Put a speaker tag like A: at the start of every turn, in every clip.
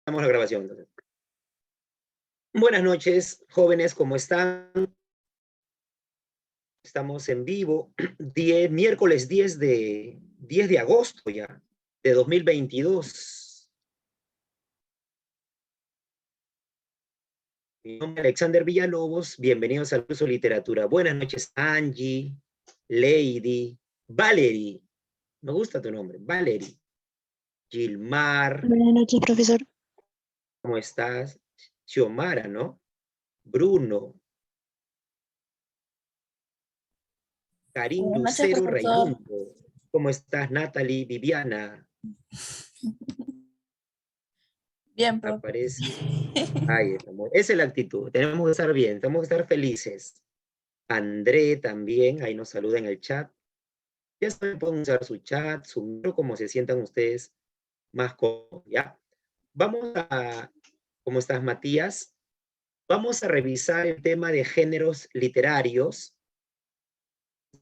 A: Estamos la grabación, entonces. Buenas noches, jóvenes, ¿cómo están? Estamos en vivo, miércoles 10 de agosto ya, de 2022. Mi nombre es Alexander Villalobos, bienvenidos al curso de literatura. Buenas noches, Angie, Lady, Valerie, me gusta tu nombre, Valerie, Gilmar,
B: Buenas noches, profesor.
A: ¿cómo estás? Xiomara, ¿no? Bruno, Karim
C: Buenas noches,
A: Lucero
C: profesor.
A: Raimundo, ¿cómo estás? Natalie, Viviana,
C: Bien, profe.
A: aparece. Ay, amor. Esa es la actitud. Tenemos que estar bien, tenemos que estar felices. André también, ahí nos saluda en el chat. Ya saben, pueden usar su chat, su micro, como se sientan ustedes más cómodos, ¿ya? Vamos a, ¿cómo estás, Matías? Vamos a revisar el tema de géneros literarios.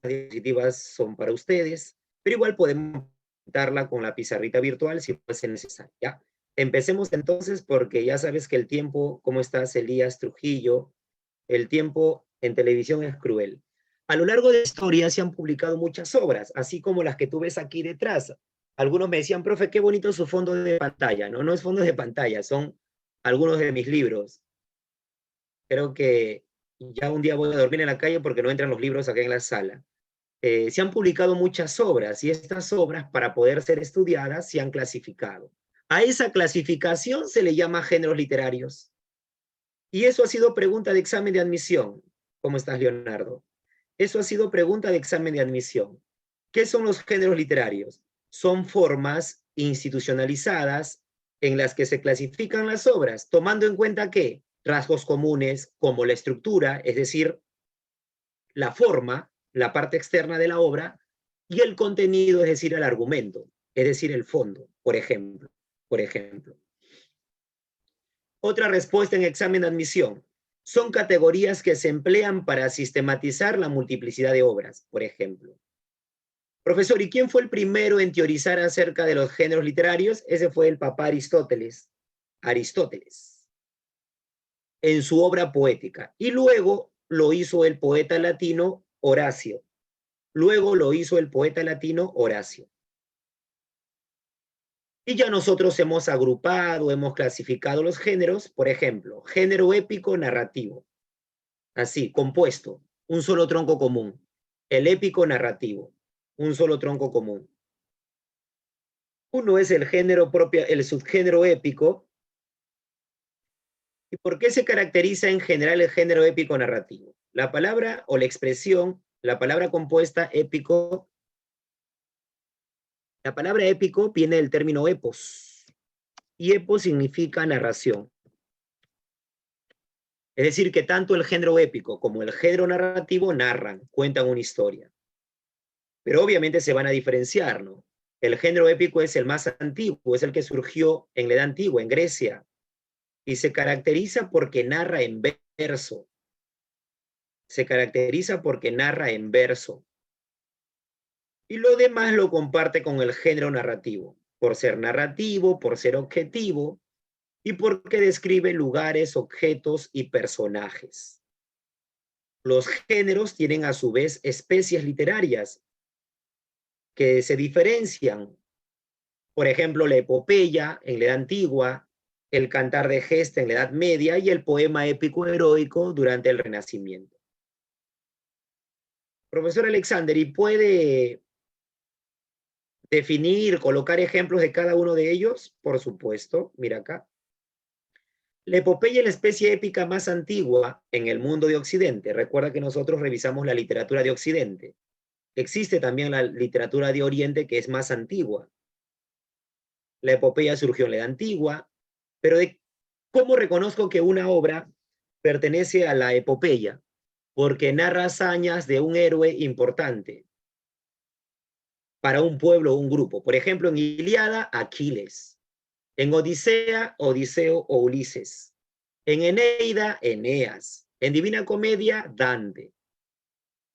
A: Las diapositivas son para ustedes, pero igual podemos darla con la pizarrita virtual si fuese necesario, ¿ya? Empecemos entonces porque ya sabes que el tiempo, ¿cómo estás, Elías Trujillo? El tiempo en televisión es cruel. A lo largo de la historia se han publicado muchas obras, así como las que tú ves aquí detrás. Algunos me decían, profe, qué bonito su fondo de pantalla. No, no es fondo de pantalla, son algunos de mis libros. Creo que ya un día voy a dormir en la calle porque no entran los libros acá en la sala. Se han publicado muchas obras y estas obras, para poder ser estudiadas, se han clasificado. A esa clasificación se le llama géneros literarios. Y eso ha sido pregunta de examen de admisión. ¿Cómo estás, Leonardo? Eso ha sido pregunta de examen de admisión. ¿Qué son los géneros literarios? Son formas institucionalizadas en las que se clasifican las obras, tomando en cuenta que rasgos comunes como la estructura, es decir, la forma, la parte externa de la obra, y el contenido, es decir, el argumento, es decir, el fondo, por ejemplo. Por ejemplo. Otra respuesta en examen de admisión. Son categorías que se emplean para sistematizar la multiplicidad de obras, por ejemplo. Profesor, ¿y quién fue el primero en teorizar acerca de los géneros literarios? Ese fue el papá Aristóteles. Aristóteles. En su obra poética. Y luego lo hizo el poeta latino Horacio. Luego lo hizo el poeta latino Horacio. Y ya nosotros hemos agrupado, hemos clasificado los géneros, por ejemplo, género épico narrativo. Así, compuesto, un solo tronco común. El épico narrativo, un solo tronco común. Uno es el género propio, el subgénero épico. ¿Y por qué se caracteriza en general el género épico narrativo? La palabra o la expresión, la palabra compuesta épico, la palabra épico viene del término epos. Y epos significa narración. Es decir, que tanto el género épico como el género narrativo narran, cuentan una historia. Pero obviamente se van a diferenciar, ¿no? El género épico es el más antiguo, es el que surgió en la Edad Antigua, en Grecia, y se caracteriza porque narra en verso. Se caracteriza porque narra en verso. Y lo demás lo comparte con el género narrativo, por ser narrativo, por ser objetivo, y porque describe lugares, objetos y personajes. Los géneros tienen a su vez especies literarias que se diferencian. Por ejemplo, la epopeya en la Edad Antigua, el cantar de gesta en la Edad Media y el poema épico heroico durante el Renacimiento. Profesor Alexander, ¿y puede definir, colocar ejemplos de cada uno de ellos? Por supuesto, mira acá. La epopeya es la especie épica más antigua en el mundo de Occidente. Recuerda que nosotros revisamos la literatura de Occidente. Existe también la literatura de Oriente, que es más antigua. La epopeya surgió en la Edad Antigua, pero ¿cómo reconozco que una obra pertenece a la epopeya? Porque narra hazañas de un héroe importante para un pueblo o un grupo. Por ejemplo, en Ilíada, Aquiles. En Odisea, Odiseo o Ulises. En Eneida, Eneas. En Divina Comedia, Dante.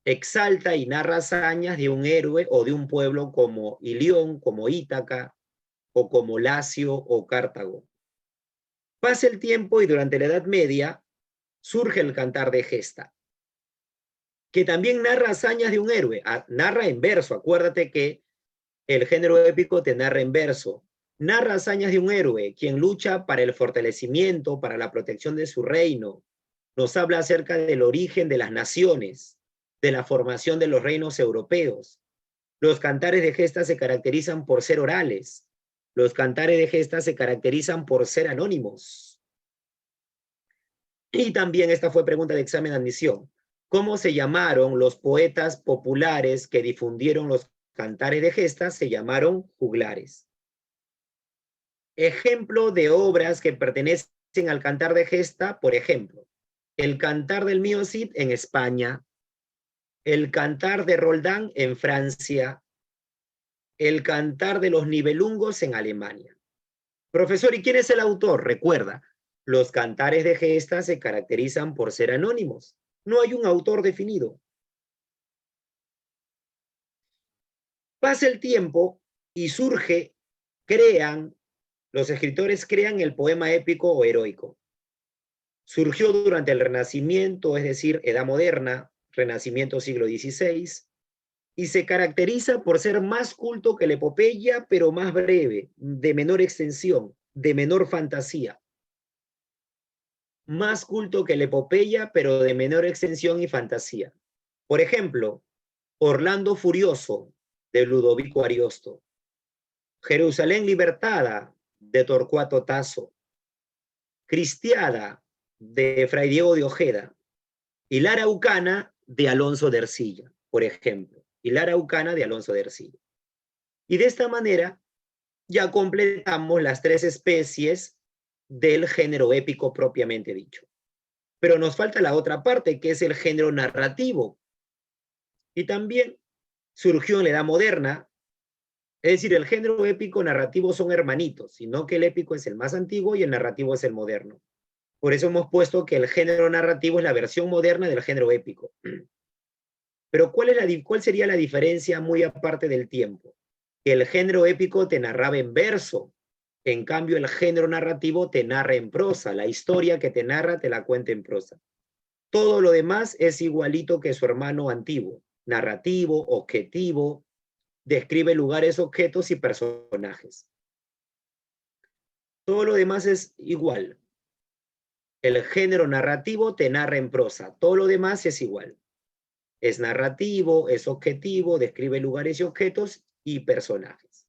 A: Exalta y narra hazañas de un héroe o de un pueblo como Ilión, como Ítaca, o como Lacio o Cartago. Pasa el tiempo y durante la Edad Media surge el cantar de gesta, que también narra hazañas de un héroe, narra en verso. Acuérdate que el género épico te narra en verso. Narra hazañas de un héroe, quien lucha para el fortalecimiento, para la protección de su reino. Nos habla acerca del origen de las naciones, de la formación de los reinos europeos. Los cantares de gesta se caracterizan por ser orales. Los cantares de gesta se caracterizan por ser anónimos. Y también esta fue pregunta de examen de admisión. ¿Cómo se llamaron los poetas populares que difundieron los cantares de gesta? Se llamaron juglares. Ejemplo de obras que pertenecen al cantar de gesta, por ejemplo, el cantar del Mío Cid en España, el cantar de Roldán en Francia, el cantar de los Nibelungos en Alemania. Profesor, ¿y quién es el autor? Recuerda, los cantares de gesta se caracterizan por ser anónimos. No hay un autor definido. Pasa el tiempo y los escritores crean el poema épico o heroico. Surgió durante el Renacimiento, es decir, Edad Moderna, Renacimiento siglo XVI, y se caracteriza por ser más culto que la epopeya, pero más breve, de menor extensión, de menor fantasía. Más culto que la epopeya, pero de menor extensión y fantasía. Por ejemplo, Orlando Furioso, de Ludovico Ariosto. Jerusalén Libertada, de Torcuato Tasso. Cristiada, de Fray Diego de Ojeda. Y La Araucana, de Alonso de Ercilla, por ejemplo. Y La Araucana, de Alonso de Ercilla. Y de esta manera ya completamos las 3 especies del género épico propiamente dicho. Pero nos falta la otra parte, que es el género narrativo. Y también surgió en la Edad Moderna. Es decir, el género épico narrativo son hermanitos, sino que el épico es el más antiguo y el narrativo es el moderno. Por eso hemos puesto que el género narrativo es la versión moderna del género épico. Pero ¿cuál sería la diferencia muy aparte del tiempo? Que el género épico te narraba en verso, en cambio el género narrativo te narra en prosa. La historia que te narra te la cuenta en prosa. Todo lo demás es igualito que su hermano antiguo, narrativo, objetivo, describe lugares, objetos y personajes. Todo lo demás es igual. El género narrativo te narra en prosa. Todo lo demás es igual. Es narrativo, es objetivo, describe lugares y objetos y personajes.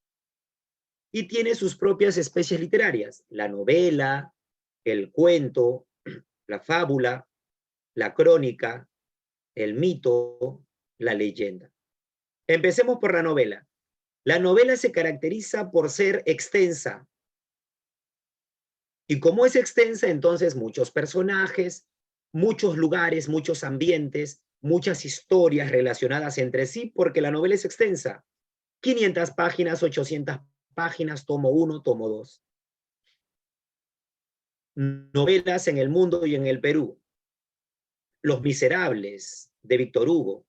A: Y tiene sus propias especies literarias. La novela, el cuento, la fábula, la crónica, el mito, la leyenda. Empecemos por la novela. La novela se caracteriza por ser extensa. Y como es extensa, entonces muchos personajes, muchos lugares, muchos ambientes, muchas historias relacionadas entre sí, porque la novela es extensa. 500 páginas, 800 páginas, tomo 1, tomo 2. Novelas en el mundo y en el Perú. Los Miserables, de Víctor Hugo.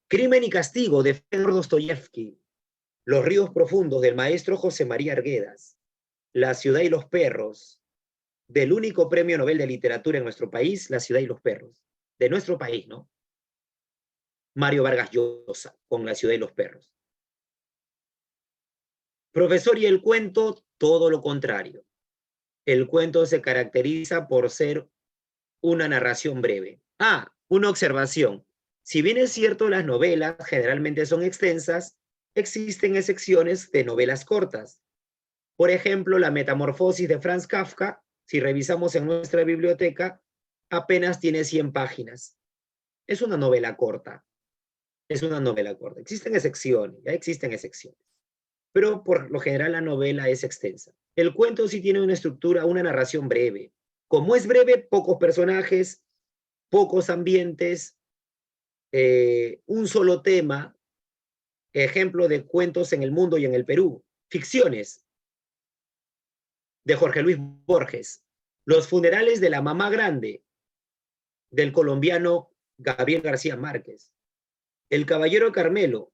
A: Crimen y Castigo, de Fyodor Dostoyevsky. Los Ríos Profundos, del maestro José María Arguedas. La Ciudad y los Perros, del único premio Nobel de Literatura en nuestro país, La Ciudad y los Perros. De nuestro país, ¿no? Mario Vargas Llosa, con La Ciudad y los Perros. Profesor, y el cuento, todo lo contrario. El cuento se caracteriza por ser una narración breve. Una observación. Si bien es cierto, las novelas generalmente son extensas, existen excepciones de novelas cortas. Por ejemplo, La Metamorfosis de Franz Kafka, si revisamos en nuestra biblioteca, apenas tiene 100 páginas. Es una novela corta. Es una novela corta. Existen excepciones, ya existen excepciones. Pero por lo general la novela es extensa. El cuento sí tiene una estructura, una narración breve. Como es breve, pocos personajes, pocos ambientes, un solo tema. Ejemplo de cuentos en el mundo y en el Perú. Ficciones, de Jorge Luis Borges. Los funerales de la mamá grande, del colombiano Gabriel García Márquez. El Caballero Carmelo,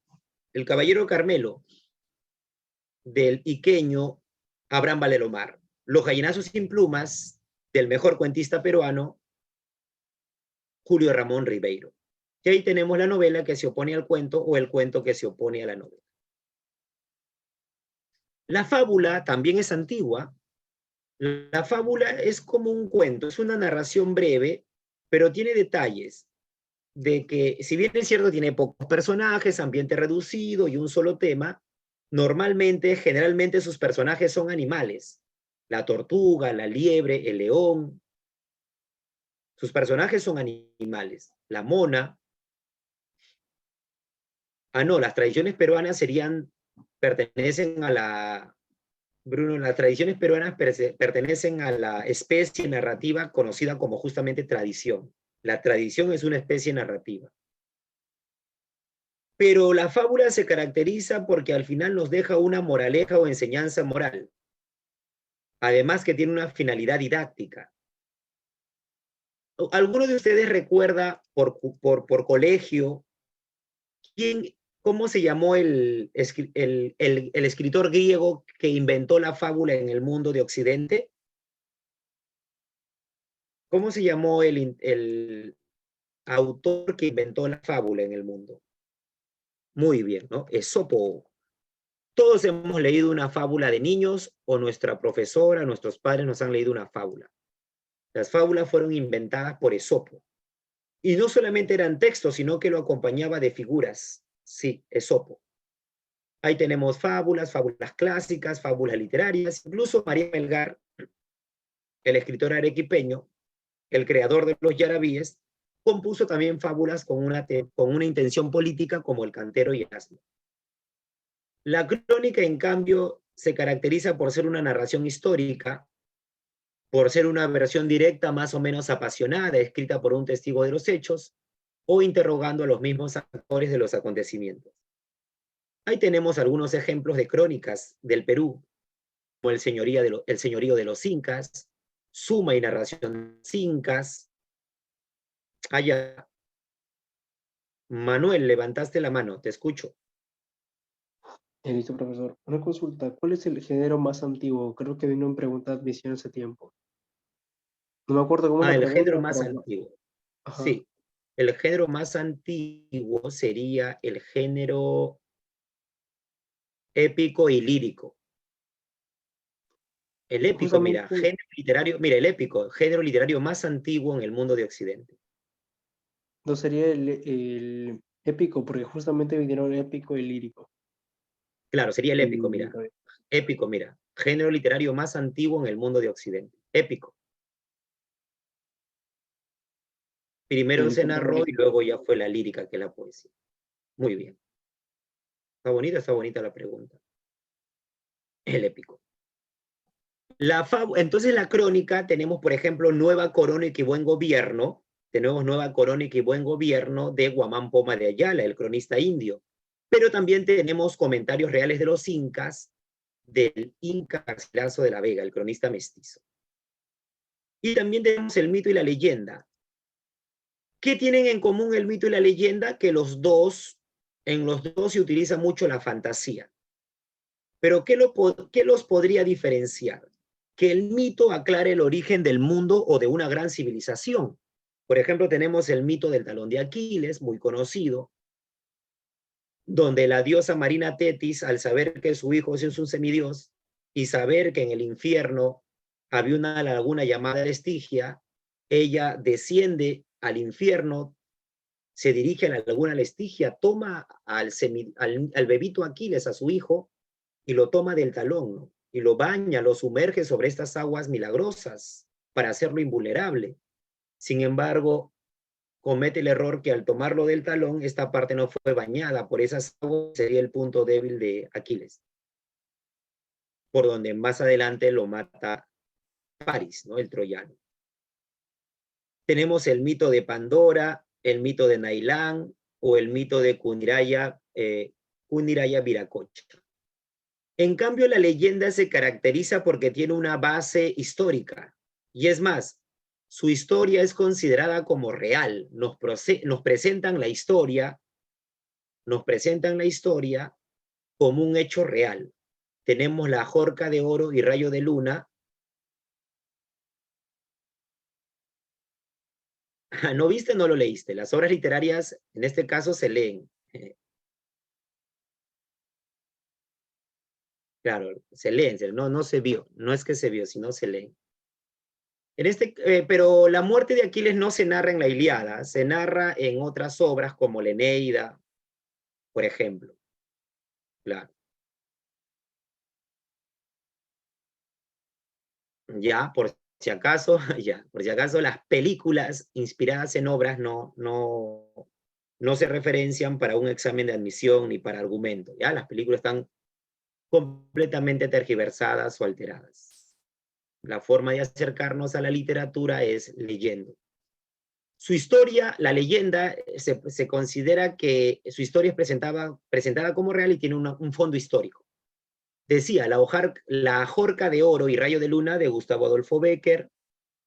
A: del iqueño Abraham Valeromar. Los gallinazos sin plumas, del mejor cuentista peruano, Julio Ramón Ribeiro. Y ahí tenemos la novela que se opone al cuento o el cuento que se opone a la novela. La fábula también es antigua. La fábula es como un cuento, es una narración breve, pero tiene detalles de que, si bien es cierto, tiene pocos personajes, ambiente reducido y un solo tema, normalmente, generalmente sus personajes son animales. La tortuga, la liebre, el león. Sus personajes son animales. La mona. No, las tradiciones peruanas pertenecen a la, Bruno, las tradiciones peruanas pertenecen a la especie narrativa conocida como justamente tradición. La tradición es una especie narrativa. Pero la fábula se caracteriza porque al final nos deja una moraleja o enseñanza moral. Además que tiene una finalidad didáctica. ¿Alguno de ustedes recuerda por colegio cómo se llamó el escritor griego que inventó la fábula en el mundo de Occidente? ¿Cómo se llamó el autor que inventó la fábula en el mundo? Muy bien, ¿no? Esopo. Todos hemos leído una fábula de niños o nuestra profesora, nuestros padres nos han leído una fábula. Las fábulas fueron inventadas por Esopo. Y no solamente eran textos, sino que lo acompañaba de figuras. Sí, Esopo. Ahí tenemos fábulas, fábulas clásicas, fábulas literarias. Incluso María Melgar, el escritor arequipeño, el creador de los yarabíes, compuso también fábulas con una intención política como El cantero y el asno. La crónica, en cambio, se caracteriza por ser una narración histórica, por ser una versión directa más o menos apasionada, escrita por un testigo de los hechos, o interrogando a los mismos actores de los acontecimientos. Ahí tenemos algunos ejemplos de crónicas del Perú, como el señorío de los incas, suma y narración incas. Allá, Manuel, levantaste la mano, te escucho.
B: Listo, profesor. Una consulta. ¿Cuál es el género más antiguo? Creo que vino en pregunta de admisión hace tiempo. No me acuerdo cómo es la
A: El género
B: pregunta,
A: más
B: pero...
A: antiguo.
B: Ajá.
A: Sí, el género más antiguo sería el género épico y lírico. El épico, mira,
B: Justamente,
A: género literario, mira, el épico, género literario más antiguo en el mundo de Occidente.
B: no sería el épico, porque justamente vinieron épico y lírico.
A: Claro, sería el épico,
B: Y,
A: mira. Épico, mira. Género literario más antiguo en el mundo de Occidente. Épico. Primero se
B: listo,
A: narró
B: profesor.
A: y luego ya fue la lírica, que es la poesía. Muy bien. Está bonita la pregunta. El épico. Entonces la crónica tenemos, por ejemplo, Nueva Crónica y Buen Gobierno. Tenemos Nueva Crónica y Buen Gobierno de Guamán Poma de Ayala, el cronista indio. Pero también tenemos comentarios reales de los incas, del Inca Garcilaso de la Vega, el cronista mestizo. Y también tenemos el mito y la leyenda. ¿Qué tienen en común el mito y la leyenda? Que en los dos se utiliza mucho la fantasía. Pero ¿qué los podría diferenciar? Que el mito aclare el origen del mundo o de una gran civilización. Por ejemplo, tenemos el mito del talón de Aquiles, muy conocido, donde la diosa Marina Tetis, al saber que su hijo es un semidios y saber que en el infierno había una laguna llamada Estigia, ella desciende al infierno, se dirige a la laguna Estigia, toma al bebito Aquiles, a su hijo, y lo toma del talón, ¿no? Y lo baña, lo sumerge sobre estas aguas milagrosas para hacerlo invulnerable. Sin embargo, comete el error que al tomarlo del talón, esta parte no fue bañada por esas aguas, sería el punto débil de Aquiles, por donde más adelante lo mata París, ¿no? El troyano. Tenemos el mito de Pandora, el mito de Nailán o el mito de Kuniraya Viracocha. En cambio, la leyenda se caracteriza porque tiene una base histórica. Y es más, su historia es considerada como real. Nos presentan la historia como un hecho real. Tenemos la Jorca de Oro y Rayo de Luna, ¿No viste o no lo leíste? Las obras literarias, en este caso, se leen. Claro, se leen, no se vio. No es que se vio, sino se leen. Pero la muerte de Aquiles no se narra en la Ilíada, se narra en otras obras como la Eneida, por ejemplo. Claro. Ya, por si acaso, ya, por si acaso las películas inspiradas en obras no se referencian para un examen de admisión ni para argumento, ya, las películas están completamente tergiversadas o alteradas. La forma de acercarnos a la literatura es leyendo. Su historia, la leyenda, se considera que su historia es presentada como real y tiene un fondo histórico. Decía, la Jorca de Oro y Rayo de Luna de Gustavo Adolfo Bécquer.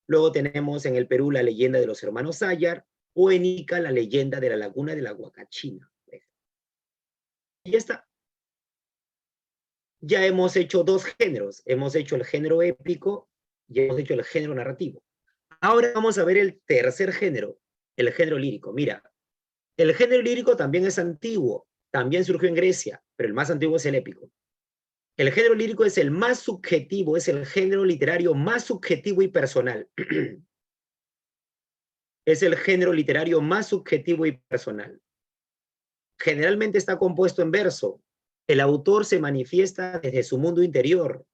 A: Luego tenemos en el Perú la leyenda de los hermanos Sayar, o en Ica la leyenda de la laguna de la Huacachina. Y ya está. Ya hemos hecho dos géneros. Hemos hecho el género épico y hemos hecho el género narrativo. Ahora vamos a ver el tercer género, el género lírico. Mira, el género lírico también es antiguo, también surgió en Grecia, pero el más antiguo es el épico. El género lírico es el más subjetivo, es el género literario más subjetivo y personal. Es el género literario más subjetivo y personal. Generalmente está compuesto en verso. El autor se manifiesta desde su mundo interior,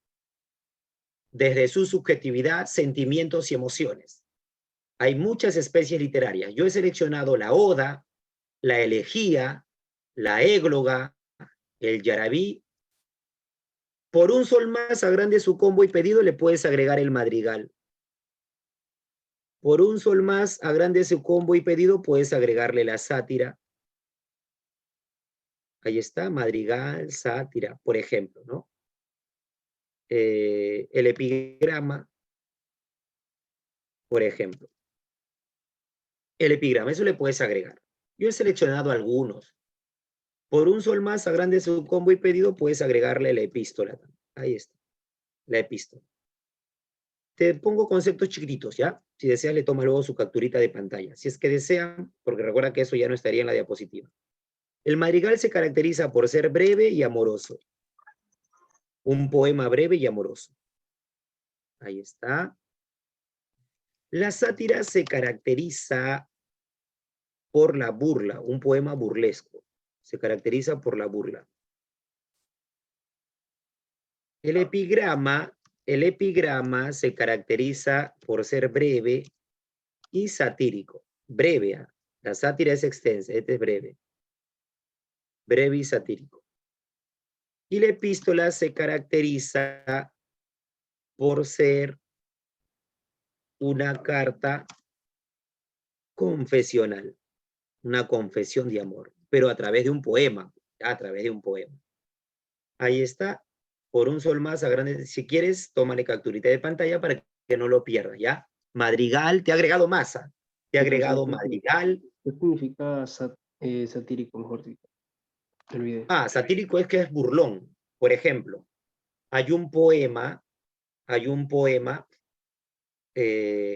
A: desde su subjetividad, sentimientos y emociones. Hay muchas especies literarias. Yo he seleccionado la oda, la elegía, la égloga, el yarabí. Por un sol más agrande su combo y pedido le puedes agregar el madrigal. Por un sol más agrande su combo y pedido puedes agregarle la sátira. Ahí está, madrigal, sátira, por ejemplo, ¿no? El epigrama, por ejemplo. El epigrama, eso le puedes agregar. Yo he seleccionado algunos. Por un sol más agrande su combo y pedido puedes agregarle la epístola. Ahí está, la epístola. Te pongo conceptos chiquititos, ¿ya? Si deseas, le toma luego su capturita de pantalla. Si es que desean, porque recuerda que eso ya no estaría en la diapositiva. El madrigal se caracteriza por ser breve y amoroso. Un poema breve y amoroso. Ahí está. La sátira se caracteriza por la burla, un poema burlesco. Se caracteriza por la burla. El epigrama se caracteriza por ser breve y satírico. Breve, ¿eh? La sátira es extensa, este es breve. Breve y satírico. Y la epístola se caracteriza por ser una carta confesional, una confesión de amor, pero a través de un poema, a través de un poema. Ahí está, por un sol más a grande. Si quieres, tómale capturita de pantalla para que no lo pierdas, ¿ya? Madrigal, te ha agregado masa, te ha agregado madrigal.
B: ¿Qué significa satírico, mejor dicho? Me olvidé.
A: Satírico es que es burlón. Por ejemplo, hay un poema,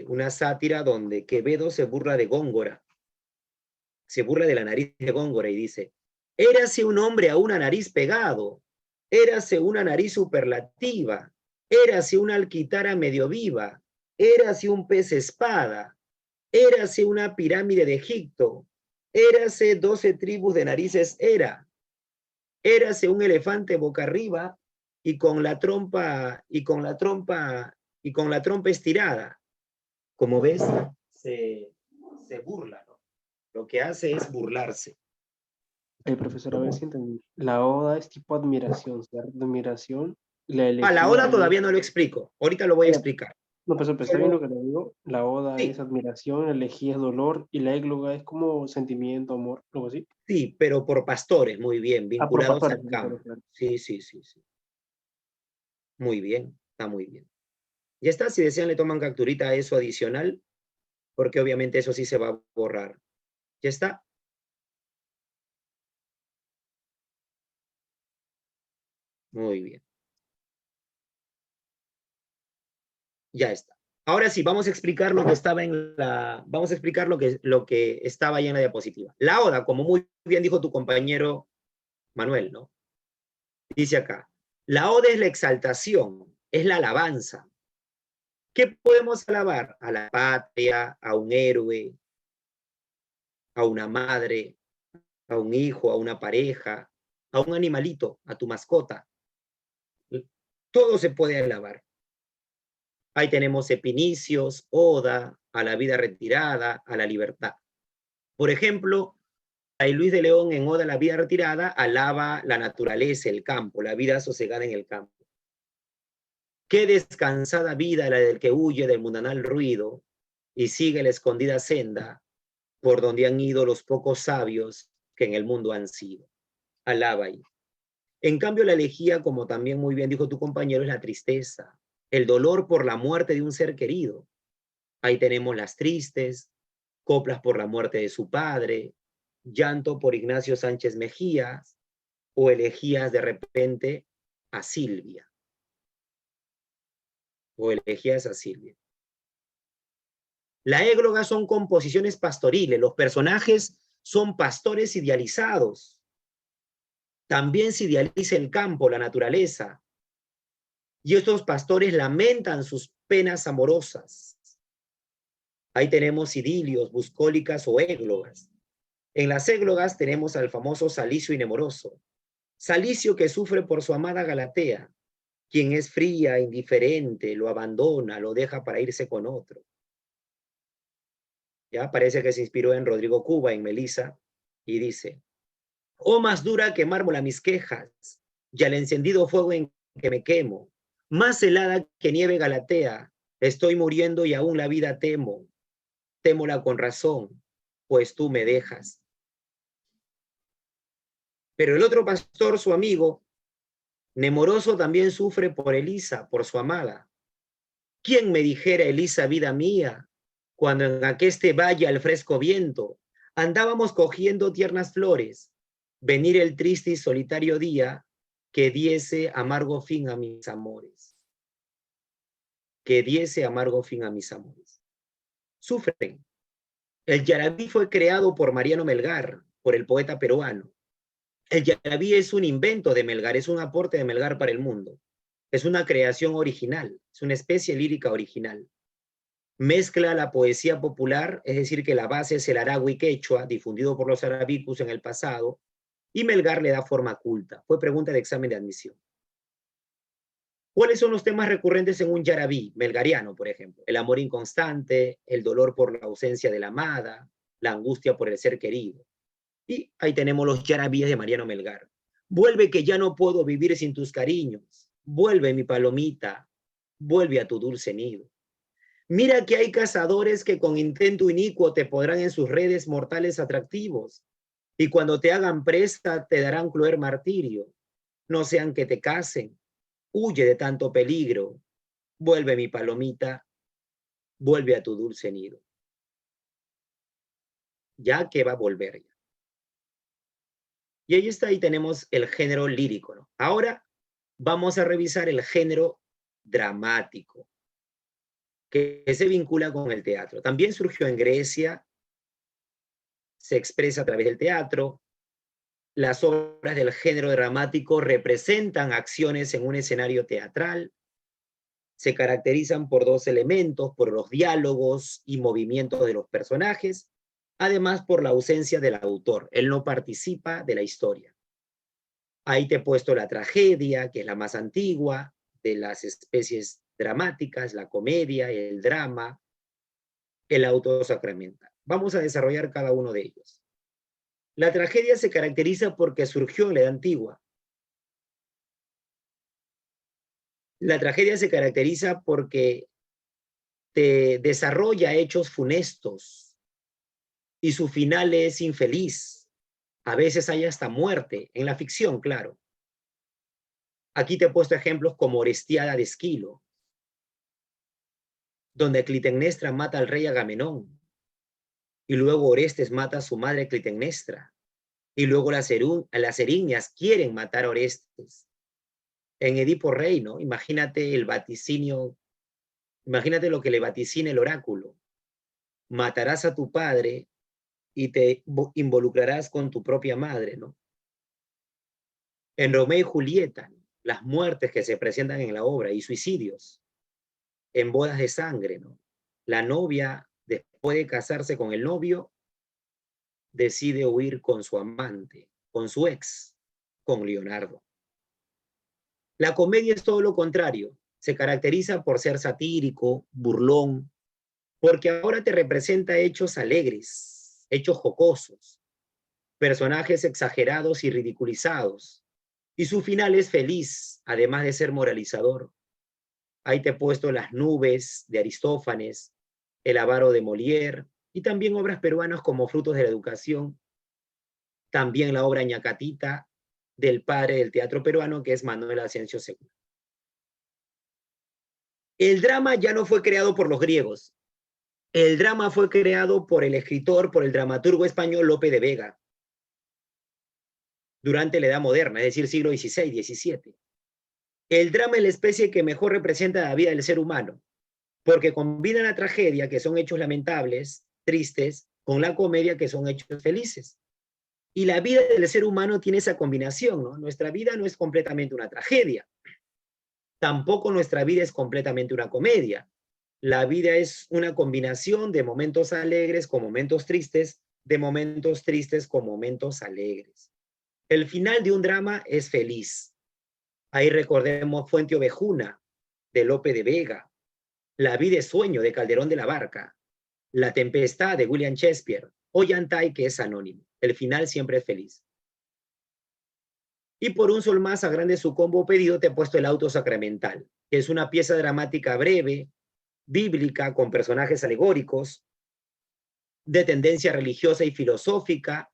A: una sátira donde Quevedo se burla de Góngora, se burla de la nariz de Góngora y dice, érase un hombre a una nariz pegado, érase una nariz superlativa, érase una alquitara medio viva, érase un pez espada, érase una pirámide de Egipto, érase 12 tribus de narices érase un elefante boca arriba y con la trompa estirada. Como ves, se burla, ¿no? Lo que hace es burlarse.
B: Profesor, a ver si entendí. La oda es tipo admiración, ¿cierto? Admiración. La
A: La
B: elegía
A: oda
B: también.
A: todavía no lo explico. Ahorita lo voy a explicar.
B: No, profesor, pero está bien
A: Solo,
B: lo que le digo. La oda es
A: sí,
B: admiración, la elegía es dolor y la égloga es como sentimiento, amor, algo así.
A: sí, pero por pastores, muy bien,
B: Por
A: vinculados
B: pastores,
A: al campo.
B: claro.
A: Sí, sí, sí, sí. Muy bien, está muy bien. Ya está, si desean le toman capturita a eso adicional, porque obviamente eso sí se va a borrar. Ya está. Muy bien. Ya está. Ahora sí, vamos a explicar lo que estaba vamos a explicar lo que estaba ahí en la diapositiva. La oda, como muy bien dijo tu compañero Manuel, ¿no? Dice acá, la oda es la exaltación, es la alabanza. ¿Qué podemos alabar? A la patria, a un héroe, a una madre, a un hijo, a una pareja, a un animalito, a tu mascota. Todo se puede alabar. Ahí tenemos epinicios, oda, a la vida retirada, a la libertad. Por ejemplo, Fray Luis de León en Oda a la vida retirada alaba la naturaleza, el campo, la vida sosegada en el campo. Qué descansada vida la del que huye del mundanal ruido y sigue la escondida senda por donde han ido los pocos sabios que en el mundo han sido. Alaba ahí. En cambio, la elegía, como también muy bien dijo tu compañero, es la tristeza, el dolor por la muerte de un ser querido. Ahí tenemos las tristes, coplas por la muerte de su padre, llanto por Ignacio Sánchez Mejías, o elegías de repente a Silvia. O elegías a Silvia. La égloga son composiciones pastoriles, los personajes son pastores idealizados. También se idealiza el campo, la naturaleza. Y estos pastores lamentan sus penas amorosas. Ahí tenemos idilios, buscólicas o églogas. En las églogas tenemos al famoso Salicio Inemoroso. Salicio que sufre por su amada Galatea, quien es fría, indiferente, lo abandona, lo deja para irse con otro. Ya parece que se inspiró en Rodrigo Cuba, en Melisa, y dice, oh, más dura que mármol a mis quejas, y al encendido fuego en que me quemo, más helada que nieve Galatea, estoy muriendo y aún la vida temo, témola con razón, pues tú me dejas. Pero el otro pastor, su amigo, Nemoroso, también sufre por Elisa, por su amada. ¿Quién me dijera, Elisa, vida mía, cuando en aqueste valle al fresco viento andábamos cogiendo tiernas flores, venir el triste y solitario día que diese amargo fin a mis amores? Que diese amargo fin a mis amores. Sufren. El yarabí fue creado por Mariano Melgar, por el poeta peruano. El yarabí es un invento de Melgar, es un aporte de Melgar para el mundo. Es una creación original, es una especie lírica original. Mezcla la poesía popular, es decir, que la base es el aragua y quechua, difundido por los arabicus en el pasado, y Melgar le da forma culta. Fue pregunta de examen de admisión. ¿Cuáles son los temas recurrentes en un yarabí melgariano, por ejemplo? El amor inconstante, el dolor por la ausencia de la amada, la angustia por el ser querido. Y ahí tenemos los yarabíes de Mariano Melgar. Vuelve que ya no puedo vivir sin tus cariños. Vuelve mi palomita, vuelve a tu dulce nido. Mira que hay cazadores que con intento inicuo te podrán en sus redes mortales atractivos, y cuando te hagan presa te darán cruel martirio. No sean que te casen, huye de tanto peligro. Vuelve mi palomita, vuelve a tu dulce nido. Ya que va a volver ya. Y ahí está, ahí tenemos el género lírico, ¿no? Ahora vamos a revisar el género dramático, que se vincula con el teatro. También surgió en Grecia, se expresa a través del teatro. Las obras del género dramático representan acciones en un escenario teatral. Se caracterizan por dos elementos, por los diálogos y movimientos de los personajes, además por la ausencia del autor. Él no participa de la historia. Ahí te he puesto la tragedia, que es la más antigua de las especies dramáticas, la comedia, el drama, el auto sacramental. Vamos a desarrollar cada uno de ellos. La tragedia se caracteriza porque surgió en la Edad Antigua. La tragedia se caracteriza porque te desarrolla hechos funestos y su final es infeliz. A veces hay hasta muerte, en la ficción, claro. Aquí te he puesto ejemplos como Orestiada de Esquilo, donde Clitemnestra mata al rey Agamenón, y luego Orestes mata a su madre Clitemnestra, y luego las erinias quieren matar a Orestes. En Edipo Rey, ¿no? Imagínate el vaticinio Imagínate lo que le vaticina el oráculo. Matarás a tu padre y te involucrarás con tu propia madre, ¿no? En Romeo y Julieta, las muertes que se presentan en la obra y suicidios, en bodas de sangre, ¿no? La novia, después de casarse con el novio, decide huir con su amante, con su ex, con Leonardo. La comedia es todo lo contrario. Se caracteriza por ser satírico, burlón, porque ahora te representa hechos alegres, hechos jocosos, personajes exagerados y ridiculizados. Y su final es feliz, además de ser moralizador. Ahí te he puesto Las nubes de Aristófanes, El avaro de Molière, y también obras peruanas como Frutos de la educación, también la obra Ñacatita del padre del teatro peruano, que es Manuel Asensio Segura. El drama ya no fue creado por los griegos. El drama fue creado por el escritor, por el dramaturgo español Lope de Vega, durante la Edad Moderna, es decir, siglo XVI, XVII. El drama es la especie que mejor representa la vida del ser humano, porque combina la tragedia, que son hechos lamentables, tristes, con la comedia, que son hechos felices. Y la vida del ser humano tiene esa combinación, ¿no? Nuestra vida no es completamente una tragedia. Tampoco nuestra vida es completamente una comedia. La vida es una combinación de momentos alegres con momentos tristes, de momentos tristes con momentos alegres. El final de un drama es feliz. Ahí recordemos Fuente Ovejuna, de Lope de Vega, La vida es sueño, de Calderón de la Barca, La tempestad, de William Shakespeare, Ollantay, que es anónimo. El final siempre es feliz. Y por un sol más, a grande su combo pedido, te he puesto El auto sacramental, que es una pieza dramática breve, bíblica, con personajes alegóricos, de tendencia religiosa y filosófica,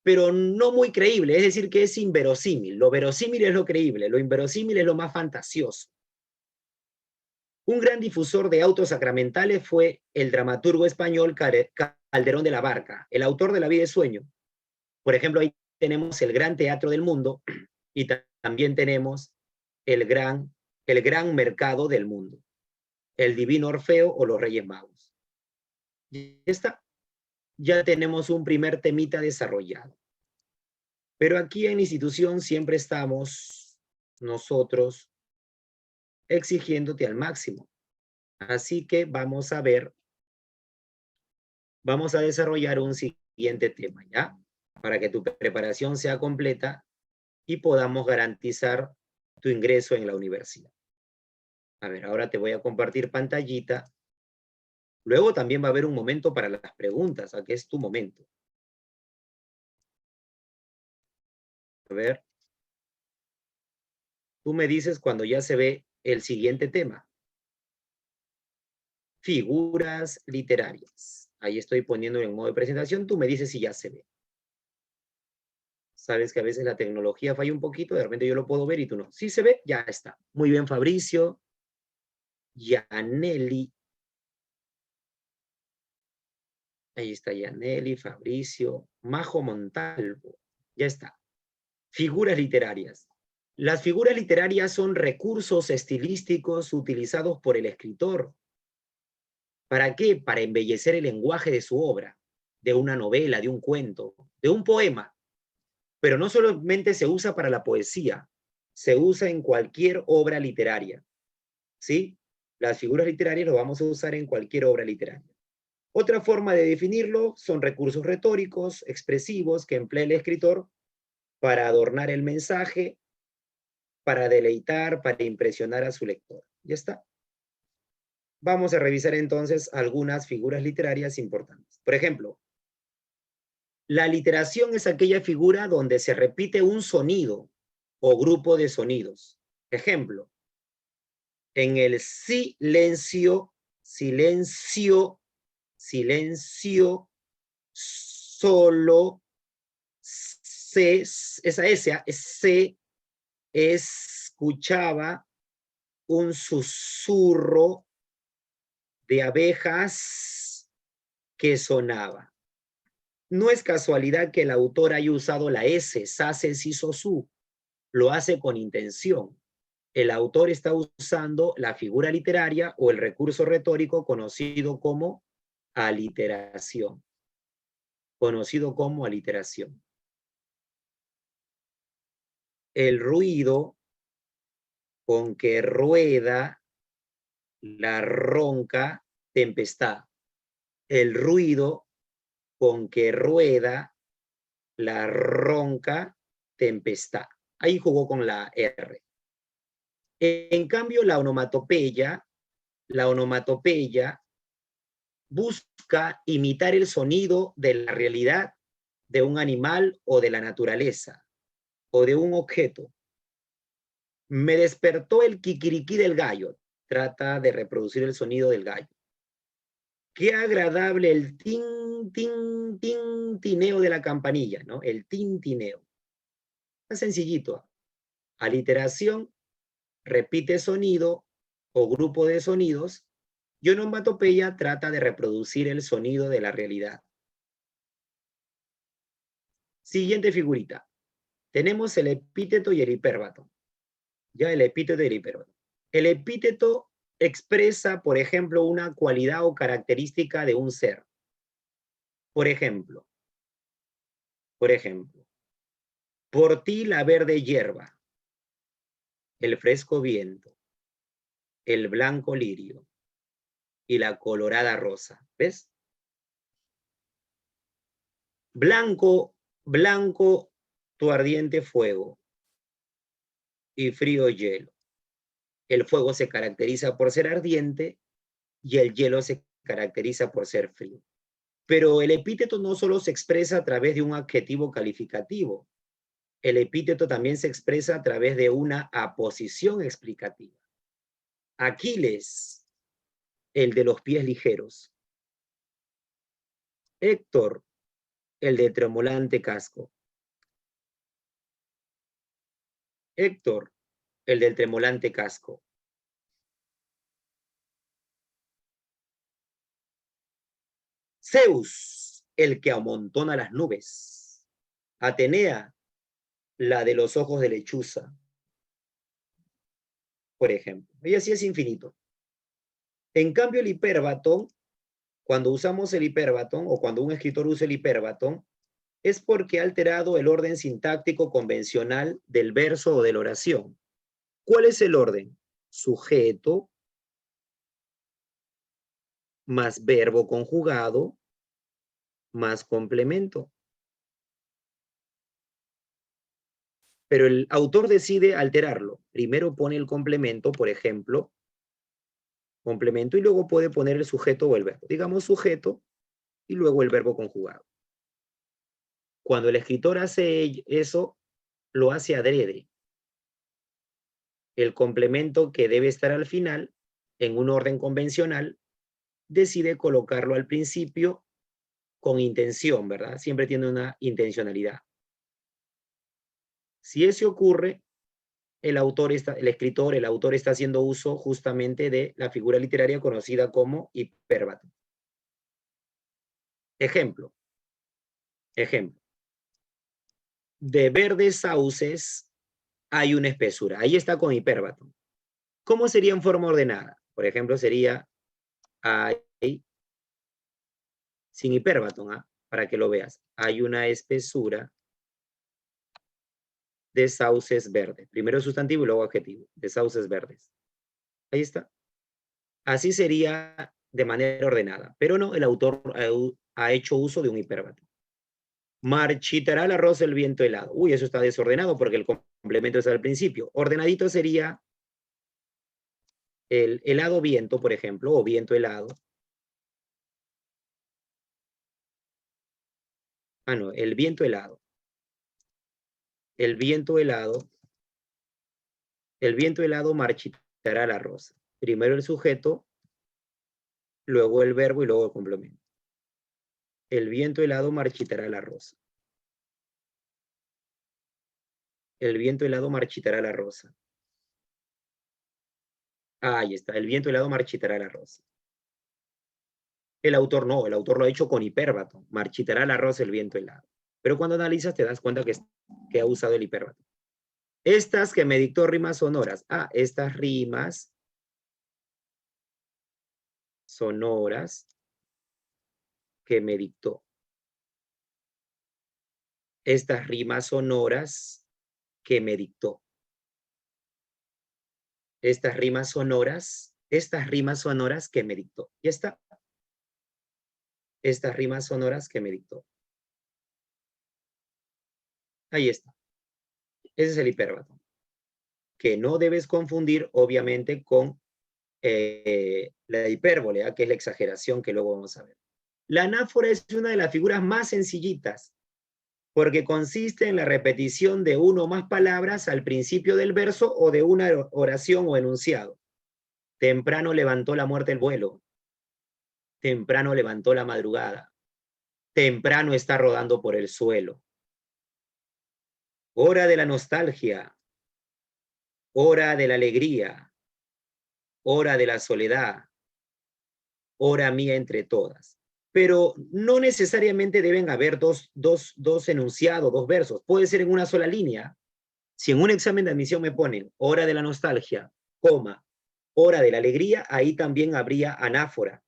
A: pero no muy creíble, es decir, que es inverosímil. Lo verosímil es lo creíble, lo inverosímil es lo más fantasioso. Un gran difusor de autos sacramentales fue el dramaturgo español Calderón de la Barca, el autor de La vida es sueño. Por ejemplo, ahí tenemos el gran teatro del mundo y también tenemos el gran mercado del mundo, el divino Orfeo o los Reyes Magos. Y está, ya tenemos un primer temita desarrollado. Pero aquí en la institución siempre estamos nosotros exigiéndote al máximo. Así que vamos a ver, vamos a desarrollar un siguiente tema, ¿ya? Para que tu preparación sea completa y podamos garantizar tu ingreso en la universidad. A ver, ahora te voy a compartir pantallita. Luego también va a haber un momento para las preguntas, aquí es tu momento. A ver. Tú me dices cuando ya se ve el siguiente tema. Figuras literarias. Ahí estoy poniendo en modo de presentación. Tú me dices si ya se ve. Sabes que a veces la tecnología falla un poquito. De repente yo lo puedo ver y tú no. Sí se ve, ya está. Muy bien, Fabricio. Yaneli. Ahí está Yaneli, Fabricio. Majo Montalvo. Ya está. Figuras literarias. Las figuras literarias son recursos estilísticos utilizados por el escritor. ¿Para qué? Para embellecer el lenguaje de su obra, de una novela, de un cuento, de un poema. Pero no solamente se usa para la poesía, se usa en cualquier obra literaria. ¿Sí? Las figuras literarias lo vamos a usar en cualquier obra literaria. Otra forma de definirlo son recursos retóricos, expresivos, que emplea el escritor para adornar el mensaje, para deleitar, para impresionar a su lector. ¿Ya está? Vamos a revisar entonces algunas figuras literarias importantes. Por ejemplo, la aliteración es aquella figura donde se repite un sonido o grupo de sonidos. Ejemplo, en el silencio, silencio, silencio, solo, se escuchaba un susurro de abejas que sonaba. No es casualidad que el autor haya usado la S, sase, si, so, su. Lo hace con intención. el autor está usando la figura literaria o el recurso retórico conocido como aliteración. Conocido como aliteración. El ruido con que rueda la ronca tempestad. El ruido con que rueda la ronca tempestad. Ahí jugó con la R. En cambio, la onomatopeya busca imitar el sonido de la realidad de un animal o de la naturaleza o de un objeto. Me despertó el kikiriquí del gallo. Trata de reproducir el sonido del gallo. Qué agradable el tin, tin, tin, tineo de la campanilla, ¿no? El tintineo. Está sencillito. Aliteración, repite sonido o grupo de sonidos, y onomatopeya trata de reproducir el sonido de la realidad. Siguiente figurita. Tenemos el epíteto y el hipérbato. Ya el epíteto y el hipérbato. El epíteto expresa, por ejemplo, una cualidad o característica de un ser. Por ejemplo, por ti la verde hierba, el fresco viento, el blanco lirio y la colorada rosa. ¿Ves? Blanco, blanco, tu ardiente fuego y frío hielo. El fuego se caracteriza por ser ardiente y el hielo se caracteriza por ser frío. Pero el epíteto no solo se expresa a través de un adjetivo calificativo, el epíteto también se expresa a través de una aposición explicativa. Aquiles, el de los pies ligeros. Héctor, el de tremolante casco. Héctor, el del tremolante casco. Zeus, el que amontona las nubes. Atenea, la de los ojos de lechuza, por ejemplo. Y así es infinito. En cambio, el hipérbato, cuando usamos el hipérbato o cuando un escritor usa el hipérbato, es porque ha alterado el orden sintáctico convencional del verso o de la oración. ¿Cuál es el orden? Sujeto más verbo conjugado más complemento. Pero el autor decide alterarlo. Primero pone el complemento, por ejemplo, complemento, y luego puede poner el sujeto o el verbo. Digamos sujeto y luego el verbo conjugado. Cuando el escritor hace eso, lo hace adrede. El complemento que debe estar al final, en un orden convencional, decide colocarlo al principio con intención, ¿verdad? Siempre tiene una intencionalidad. Si eso ocurre, el autor está haciendo uso justamente de la figura literaria conocida como hipérbato. Ejemplo. De verdes sauces hay una espesura. Ahí está con hipérbato. ¿Cómo sería en forma ordenada? Por ejemplo, sería hay, sin hipérbato, ¿ah? Para que lo veas. Hay una espesura de sauces verdes. Primero sustantivo y luego adjetivo. De sauces verdes. Ahí está. Así sería de manera ordenada. Pero no, el autor ha hecho uso de un hipérbato. Marchitará el arroz el viento helado. Uy, eso está desordenado porque el complemento está al principio. Ordenadito sería el helado viento, por ejemplo, o viento helado. Ah, no, el viento helado. El viento helado marchitará la rosa. Primero el sujeto, luego el verbo y luego el complemento. El viento helado marchitará la rosa. El viento helado marchitará la rosa. Ahí está, el viento helado marchitará la rosa. El autor no, el autor lo ha hecho con hipérbato. Marchitará la rosa el viento helado. Pero cuando analizas te das cuenta que ha usado el hipérbato. Estas que me dictó rimas sonoras. Ah, estas rimas sonoras que me dictó. Estas rimas sonoras que me dictó. Estas rimas sonoras que me dictó. Ya está. Estas rimas sonoras que me dictó. Ahí está. Ese es el hipérbato. Que no debes confundir, obviamente, con la hipérbole, que es la exageración que luego vamos a ver. La anáfora es una de las figuras más sencillitas, porque consiste en la repetición de una o más palabras al principio del verso o de una oración o enunciado. Temprano levantó la muerte el vuelo. Temprano levantó la madrugada. Temprano está rodando por el suelo. Hora de la nostalgia. Hora de la alegría. Hora de la soledad. Hora mía entre todas. Pero no necesariamente deben haber dos enunciados, dos versos. Puede ser en una sola línea. Si en un examen de admisión me ponen hora de la nostalgia, coma, hora de la alegría, ahí también habría anáfora.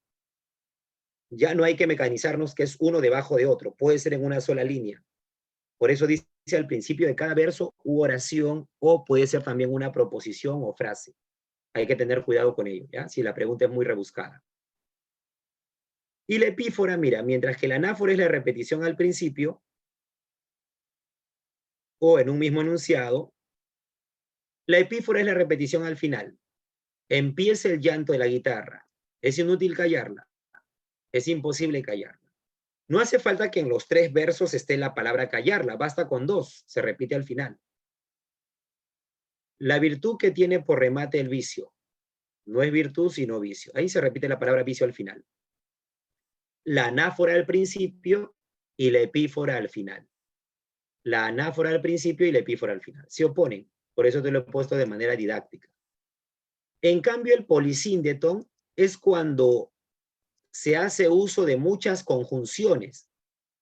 A: Ya no hay que mecanizarnos que es uno debajo de otro. Puede ser en una sola línea. Por eso dice al principio de cada verso u oración, o puede ser también una proposición o frase. Hay que tener cuidado con ello, ¿ya? Si la pregunta es muy rebuscada. Y la epífora, mira, mientras que la anáfora es la repetición al principio, o en un mismo enunciado, la epífora es la repetición al final. Empieza el llanto de la guitarra. Es inútil callarla. Es imposible callarla. No hace falta que en los 3 versos esté la palabra callarla, basta con 2, se repite al final. La virtud que tiene por remate el vicio. No es virtud, sino vicio. Ahí se repite la palabra vicio al final. La anáfora al principio y la epífora al final. La anáfora al principio y la epífora al final. Se oponen, por eso te lo he puesto de manera didáctica. En cambio, el polisíndeton es cuando se hace uso de muchas conjunciones.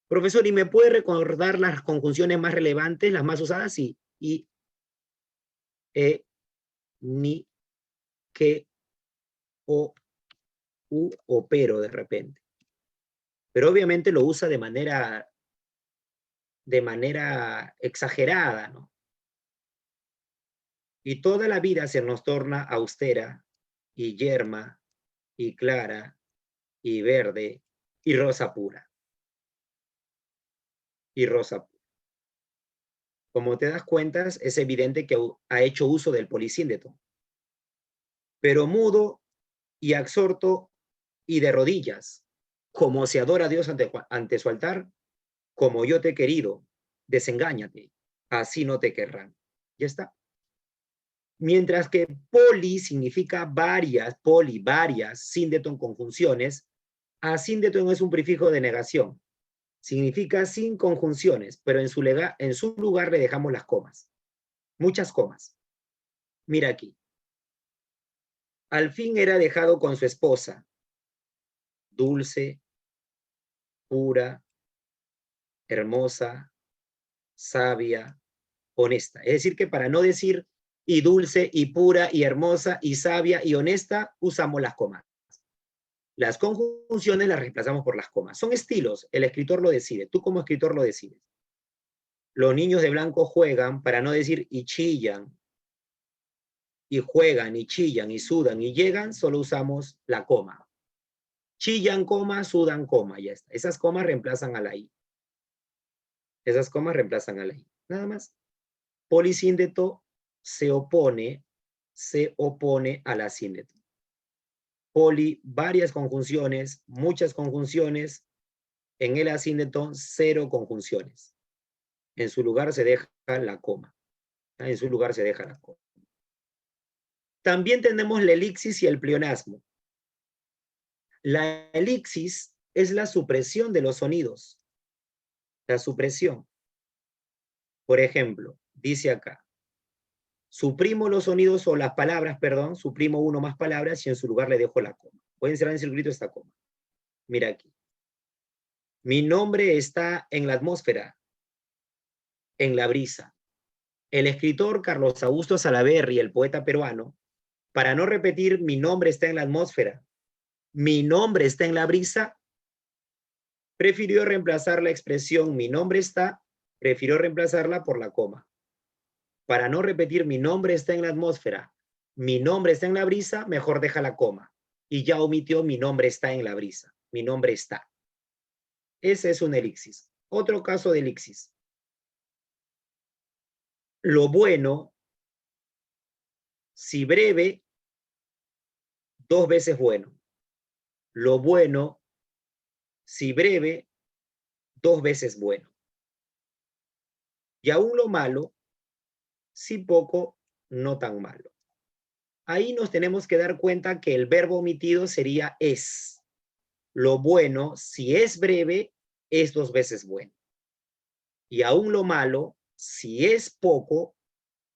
A: Profesor, ¿y me puede recordar las conjunciones más relevantes, las más usadas? Sí. Y, ni, que, o, u, o pero de repente. Pero obviamente lo usa de manera exagerada, ¿no? Y toda la vida se nos torna austera y yerma y clara y verde y rosa pura. Y rosa pura. Como te das cuenta, es evidente que ha hecho uso del polisíndeto. Pero mudo y exhorto y de rodillas, como se adora a Dios ante su altar, como yo te he querido, desengáñate, así no te querrán. Ya está. Mientras que poli significa varias, síndeton conjunciones, asíndeton es un prefijo de negación. Significa sin conjunciones, pero en su lugar le dejamos las comas. Muchas comas. Mira aquí. Al fin era dejado con su esposa, dulce, pura, hermosa, sabia, honesta. Es decir, que para no decir y dulce, y pura, y hermosa, y sabia, y honesta, usamos las comas. Las conjunciones las reemplazamos por las comas. Son estilos, el escritor lo decide, tú como escritor lo decides. Los niños de blanco juegan para no decir y chillan, y juegan, y chillan, y sudan, y llegan, solo usamos la coma. Chillan, coma, sudan, coma, ya está. Esas comas reemplazan a la I. Esas comas reemplazan a la I. Nada más. Polisíndeto se opone a la síndeto. Poli, varias conjunciones, muchas conjunciones. En el asíndeto, 0 conjunciones. En su lugar se deja la coma. En su lugar se deja la coma. También tenemos la elixis y el pleonasmo. La elixis es la supresión de los sonidos. La supresión. Por ejemplo, dice acá, suprimo los sonidos o las palabras, perdón, suprimo uno más palabras y en su lugar le dejo la coma. Voy a encerrar en circulito esta coma. Mira aquí. Mi nombre está en la atmósfera, en la brisa. El escritor Carlos Augusto Salaverry, el poeta peruano, para no repetir mi nombre está en la atmósfera, mi nombre está en la brisa, prefirió reemplazar la expresión mi nombre está, prefirió reemplazarla por la coma. Para no repetir mi nombre está en la atmósfera, mi nombre está en la brisa, mejor deja la coma. Y ya omitió mi nombre está en la brisa, mi nombre está. Ese es un elixis. Otro caso de elixis. Lo bueno, si breve, 2 veces bueno. Lo bueno, si breve, 2 veces bueno. Y aún lo malo, si poco, no tan malo. Ahí nos tenemos que dar cuenta que el verbo omitido sería es. Lo bueno, si es breve, es 2 veces bueno. Y aún lo malo, si es poco,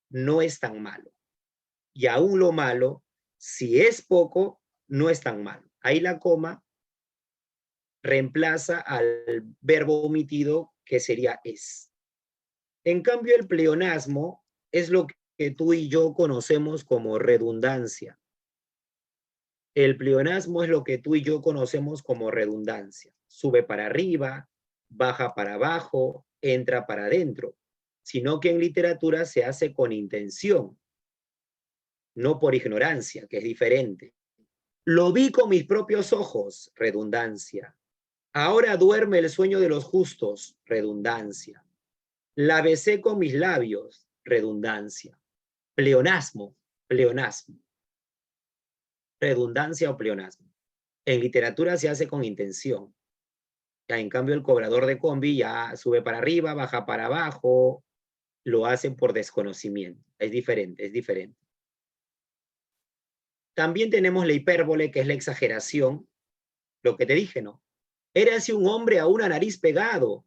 A: no es tan malo. Y aún lo malo, si es poco, no es tan malo. Ahí la coma reemplaza al verbo omitido que sería es. En cambio, el pleonasmo es lo que tú y yo conocemos como redundancia. El pleonasmo es lo que tú y yo conocemos como redundancia. Sube para arriba, baja para abajo, entra para adentro. Sino que en literatura se hace con intención, no por ignorancia, que es diferente. Lo vi con mis propios ojos, redundancia. Ahora duerme el sueño de los justos, redundancia. La besé con mis labios, redundancia. Pleonasmo, pleonasmo. Redundancia o pleonasmo. En literatura se hace con intención. Ya, en cambio, el cobrador de combi ya sube para arriba, baja para abajo, lo hace por desconocimiento. Es diferente, es diferente. También tenemos la hipérbole, que es la exageración. Lo que te dije, ¿no? Érase un hombre a una nariz pegado.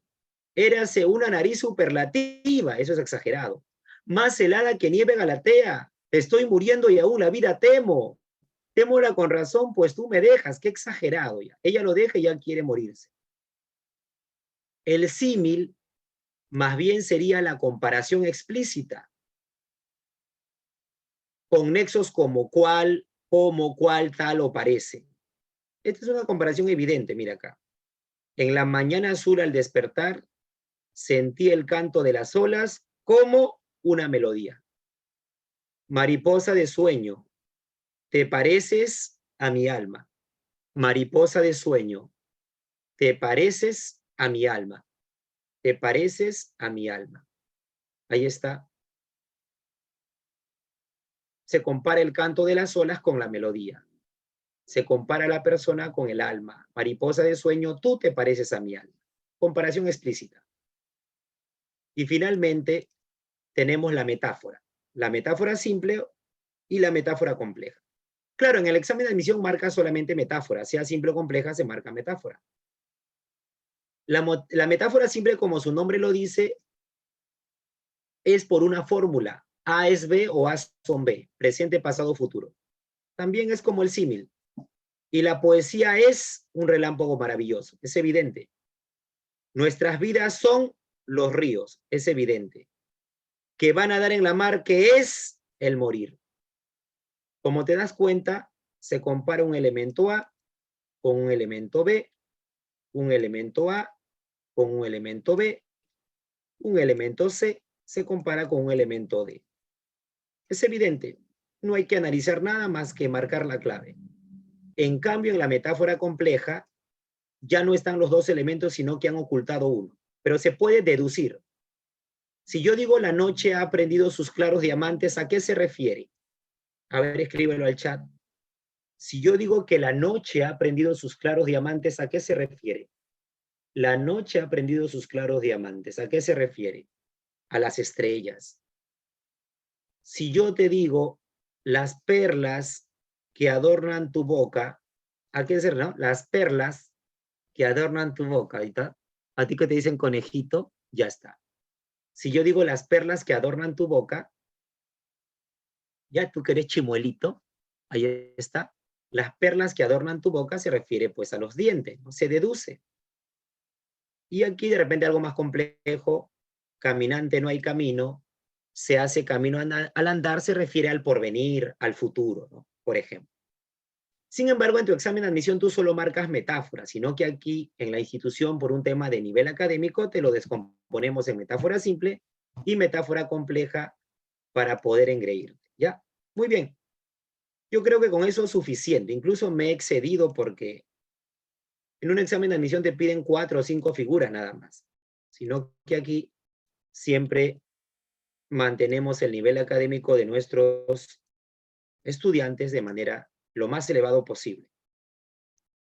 A: Érase una nariz superlativa. Eso es exagerado. Más helada que nieve galatea. Estoy muriendo y aún la vida temo. Témola con razón, pues tú me dejas. Qué exagerado ya. Ella lo deja y ya quiere morirse. El símil más bien sería la comparación explícita, con nexos como cual, como, cual, tal o parece. Esta es una comparación evidente, mira acá. En la mañana azul al despertar, sentí el canto de las olas como una melodía. Mariposa de sueño, te pareces a mi alma. Mariposa de sueño, te pareces a mi alma. Te pareces a mi alma. Ahí está. Se compara el canto de las olas con la melodía. Se compara a la persona con el alma. Mariposa de sueño, tú te pareces a mi alma. Comparación explícita. Y finalmente tenemos la metáfora. La metáfora simple y la metáfora compleja. Claro, en el examen de admisión marca solamente metáfora. Sea simple o compleja, se marca metáfora. La metáfora simple, como su nombre lo dice, es por una fórmula. A es B o A son B. Presente, pasado, futuro. También es como el símil. Y la poesía es un relámpago maravilloso. Es evidente. Nuestras vidas son los ríos. Es evidente. Que van a dar en la mar, que es el morir. Como te das cuenta, se compara un elemento A con un elemento B, un elemento A con un elemento B, un elemento C se compara con un elemento D. Es evidente, no hay que analizar nada más que marcar la clave. En cambio, en la metáfora compleja, ya no están los dos elementos, sino que han ocultado uno. Pero se puede deducir. Si yo digo la noche ha prendido sus claros diamantes, ¿a qué se refiere? A ver, escríbelo al chat. Si yo digo que la noche ha prendido sus claros diamantes, ¿a qué se refiere? La noche ha prendido sus claros diamantes. ¿A qué se refiere? A las estrellas. Si yo te digo las perlas que adornan tu boca, ¿a qué se refiere? ¿No? Las perlas que adornan tu boca. Ahí está. A ti que te dicen conejito, ya está. Si yo digo las perlas que adornan tu boca, ya tú que eres chimuelito, ahí está. Las perlas que adornan tu boca se refiere pues a los dientes, ¿no? Se deduce. Y aquí de repente algo más complejo, caminante no hay camino, se hace camino al andar se refiere al porvenir, al futuro, ¿no? Por ejemplo. Sin embargo, en tu examen de admisión tú solo marcas metáforas, sino que aquí en la institución, por un tema de nivel académico, te lo descomponemos en metáfora simple y metáfora compleja para poder engreírte, ¿ya? Muy bien. Yo creo que con eso es suficiente. Incluso me he excedido porque en un examen de admisión te piden 4 o 5 figuras nada más. Sino que aquí siempre mantenemos el nivel académico de nuestros estudiantes de manera lo más elevado posible.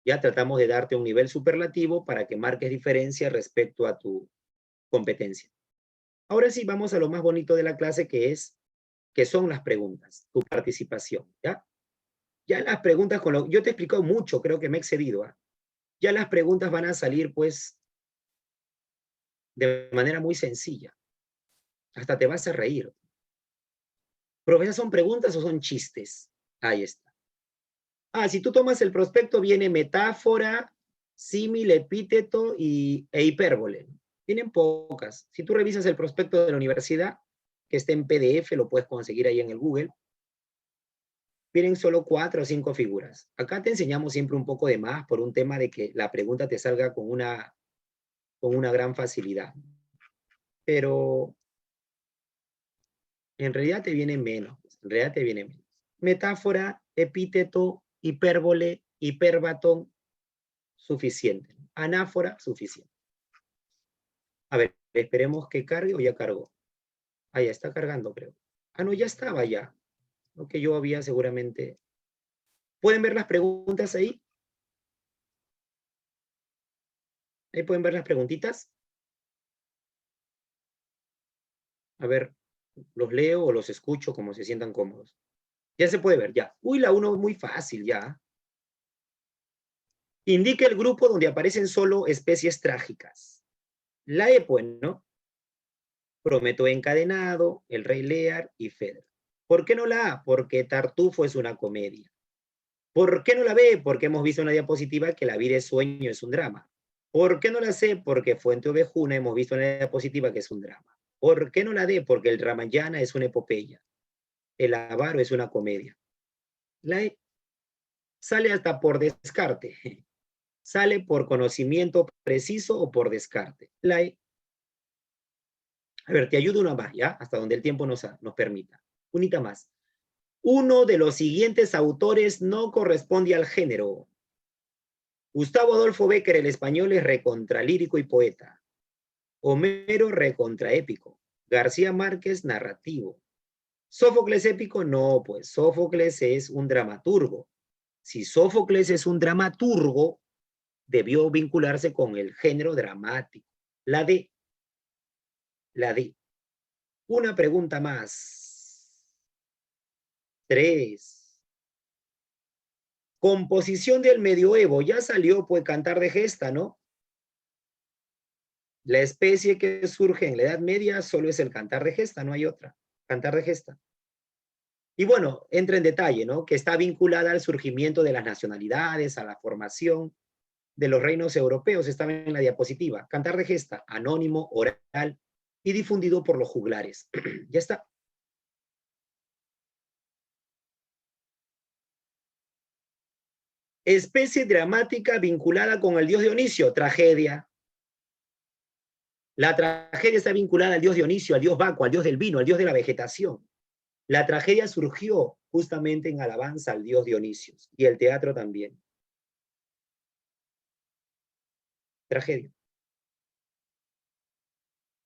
A: Ya tratamos de darte un nivel superlativo para que marques diferencia respecto a tu competencia. Ahora sí, vamos a lo más bonito de la clase, que son las preguntas, tu participación, ¿ya? Ya las preguntas, yo te he explicado mucho, creo que me he excedido, ¿ah? Ya las preguntas van a salir, pues, de manera muy sencilla. Hasta te vas a reír. ¿Profesor, son preguntas o son chistes? Ahí está. Ah, si tú tomas el prospecto, viene metáfora, símil, epíteto e hipérbole. Vienen pocas. Si tú revisas el prospecto de la universidad, que está en PDF, lo puedes conseguir ahí en el Google, vienen solo 4 o 5 figuras. Acá te enseñamos siempre un poco de más por un tema de que la pregunta te salga con una gran facilidad. Pero en realidad te vienen menos. En realidad te vienen menos. Metáfora, epíteto, hipérbole, hipérbaton, suficiente. Anáfora, suficiente. A ver, esperemos que cargue o ya cargó. Ah, ya está cargando, creo. Ah, no, ya estaba ya. Lo que yo había seguramente. ¿Pueden ver las preguntas ahí? ¿Ahí pueden ver las preguntitas? A ver, los leo o los escucho como se sientan cómodos. Ya se puede ver, ya. Uy, la 1 es muy fácil, ya. Indica el grupo donde aparecen solo especies trágicas. La E, pues, ¿no? Prometo encadenado, El Rey Lear y Fedra. ¿Por qué no la A? Porque Tartufo es una comedia. ¿Por qué no la B? Porque hemos visto en la diapositiva que La vida es sueño, es un drama. ¿Por qué no la C? Porque Fuente Ovejuna hemos visto en la diapositiva que es un drama. ¿Por qué no la D? Porque el Ramayana es una epopeya. El avaro es una comedia. La E sale hasta por descarte. Sale por conocimiento preciso o por descarte. La E. A ver, te ayudo una más, ¿ya? Hasta donde el tiempo nos permita. Unita más. Uno de los siguientes autores no corresponde al género. Gustavo Adolfo Bécquer, el español, es recontralírico y poeta. Homero, recontraépico. García Márquez, narrativo. Sófocles épico, no, pues Sófocles es un dramaturgo. Si Sófocles es un dramaturgo, debió vincularse con el género dramático. La D. La D. Una pregunta más. 3. Composición del medioevo. Ya salió, pues, Cantar de Gesta, ¿no? La especie que surge en la Edad Media solo es el cantar de gesta, no hay otra. Cantar de gesta. Y bueno, entra en detalle, ¿no? Que está vinculada al surgimiento de las nacionalidades, a la formación de los reinos europeos. Estaba en la diapositiva. Cantar de gesta, anónimo, oral y difundido por los juglares. Ya está. Especie dramática vinculada con el dios Dionisio, tragedia. La tragedia está vinculada al dios Dionisio, al dios Baco, al dios del vino, al dios de la vegetación. La tragedia surgió justamente en alabanza al dios Dionisio, y el teatro también. Tragedia.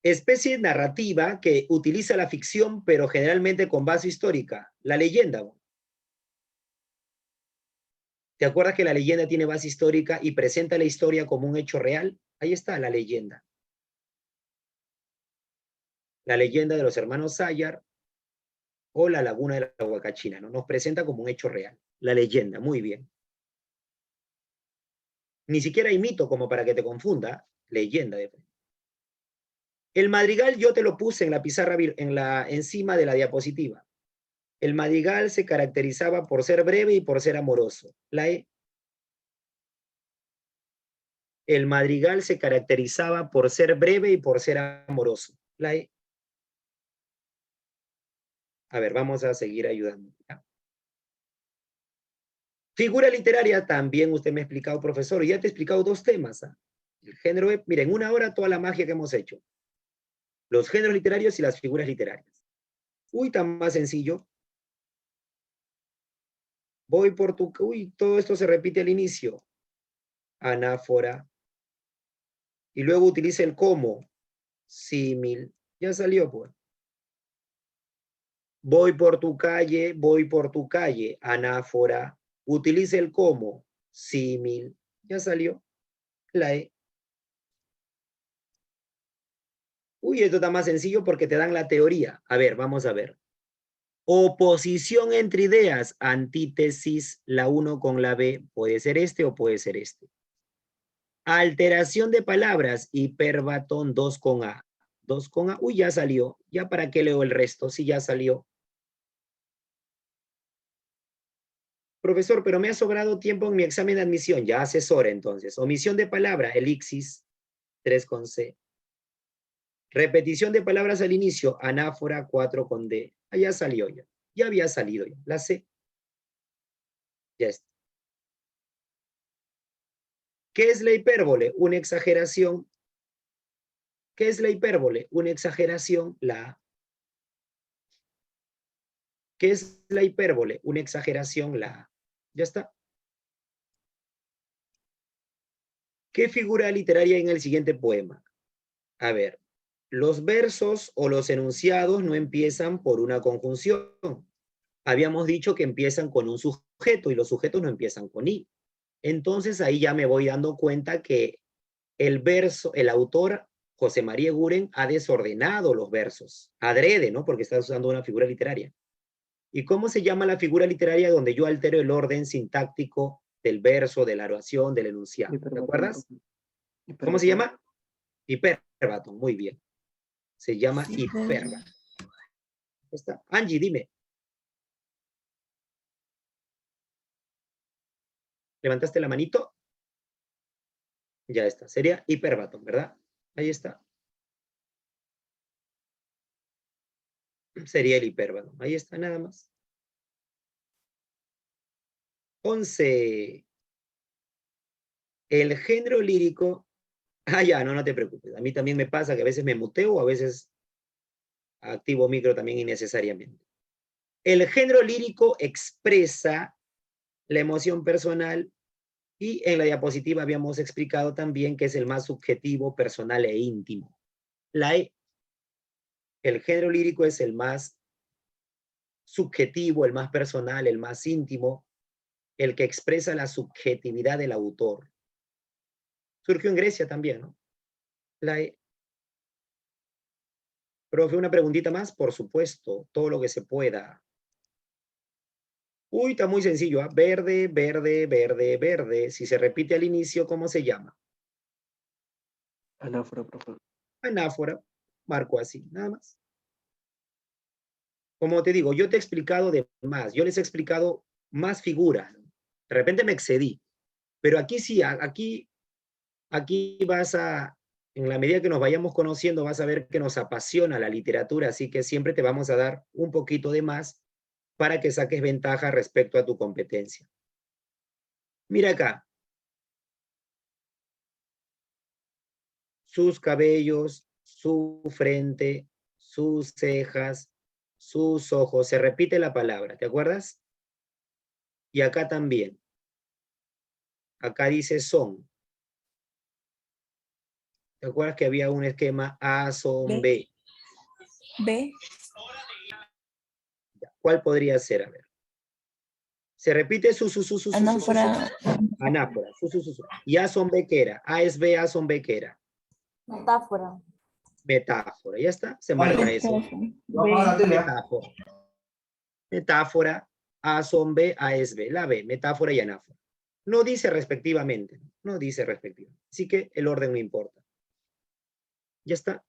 A: Especie narrativa que utiliza la ficción, pero generalmente con base histórica. La leyenda. ¿Te acuerdas que la leyenda tiene base histórica y presenta la historia como un hecho real? Ahí está la leyenda. La leyenda de los hermanos Sayar o la laguna de la Huacachina, ¿no? Nos presenta como un hecho real. La leyenda, muy bien. Ni siquiera hay mito como para que te confunda. Leyenda. El madrigal yo te lo puse en la pizarra, encima de la diapositiva. El madrigal se caracterizaba por ser breve y por ser amoroso. La E. El madrigal se caracterizaba por ser breve y por ser amoroso. La E. A ver, vamos a seguir ayudando. ¿Ya? Figura literaria, también usted me ha explicado, profesor, y ya te he explicado dos temas. ¿Ah? El género, mira, en una hora toda la magia que hemos hecho. Los géneros literarios y las figuras literarias. Uy, tan más sencillo. Voy por tu... Uy, todo esto se repite al inicio. Anáfora. Y luego utiliza el como. Símil. Ya salió, pues. Voy por tu calle, anáfora. Utiliza el como. Símil. Ya salió. La E. Uy, esto está más sencillo porque te dan la teoría. A ver, vamos a ver. Oposición entre ideas, antítesis, la 1 con la B, puede ser este o puede ser este. Alteración de palabras, hiperbatón 2 con A. 2 con A, uy, ya salió. ¿Ya para qué leo el resto? Sí, ya salió. Profesor, pero me ha sobrado tiempo en mi examen de admisión. Ya asesora entonces. Omisión de palabra, elixis, 3 con C. Repetición de palabras al inicio, anáfora 4 con D. Ah, ya salió ya. Ya había salido ya. La C. Ya está. ¿Qué es la hipérbole? Una exageración. ¿Qué es la hipérbole? Una exageración, la A. ¿Qué es la hipérbole? Una exageración, la A. Ya está. ¿Qué figura literaria hay en el siguiente poema? A ver, los versos o los enunciados no empiezan por una conjunción. Habíamos dicho que empiezan con un sujeto y los sujetos no empiezan con I. Entonces ahí ya me voy dando cuenta que el verso, el autor José María Eguren ha desordenado los versos, adrede, ¿no? Porque está usando una figura literaria. ¿Y cómo se llama la figura literaria donde yo altero el orden sintáctico del verso, de la oración, del enunciado? ¿Te acuerdas? ¿Cómo se llama? Hipérbaton, muy bien. Se llama hipérbaton. ¿Está? Angie, dime. ¿Levantaste la manito? Ya está. Sería hipérbaton, ¿verdad? Ahí está. Sería el hipérbaton. Ahí está, nada más. 11. El género lírico. Ah, ya, no te preocupes. A mí también me pasa que a veces me muteo, a veces activo micro también innecesariamente. El género lírico expresa la emoción personal y en la diapositiva habíamos explicado también que es el más subjetivo, personal e íntimo. La E. El género lírico es el más subjetivo, el más personal, el más íntimo, el que expresa la subjetividad del autor. Surgió en Grecia también, ¿no? La E. Profe, una preguntita más, por supuesto, todo lo que se pueda. Uy, está muy sencillo, ¿eh? Verde, verde, verde, verde. Si se repite al inicio, ¿cómo se llama?
B: Anáfora, profe.
A: Anáfora, marco así, nada más. Como te digo, yo te he explicado de más, yo les he explicado más figuras. De repente me excedí, pero aquí sí, aquí vas a, en la medida que nos vayamos conociendo, vas a ver que nos apasiona la literatura, así que siempre te vamos a dar un poquito de más para que saques ventaja respecto a tu competencia. Mira acá. Sus cabellos, su frente, sus cejas, sus ojos. Se repite la palabra, ¿te acuerdas? Y acá también. Acá dice son. ¿Te acuerdas que había un esquema A, son, B?
C: B.
A: ¿Cuál podría ser? A ver. Se repite su.
C: Anáfora.
A: Anáfora. Su. ¿Y A son B qué era? A es B, A son B qué era.
D: Metáfora.
A: Metáfora. Ya está. Se marca eso. Metáfora. Metáfora. A son B, A es B. La B. Metáfora y anáfora. No dice respectivamente. No dice respectivamente. Así que el orden no importa. Ya está.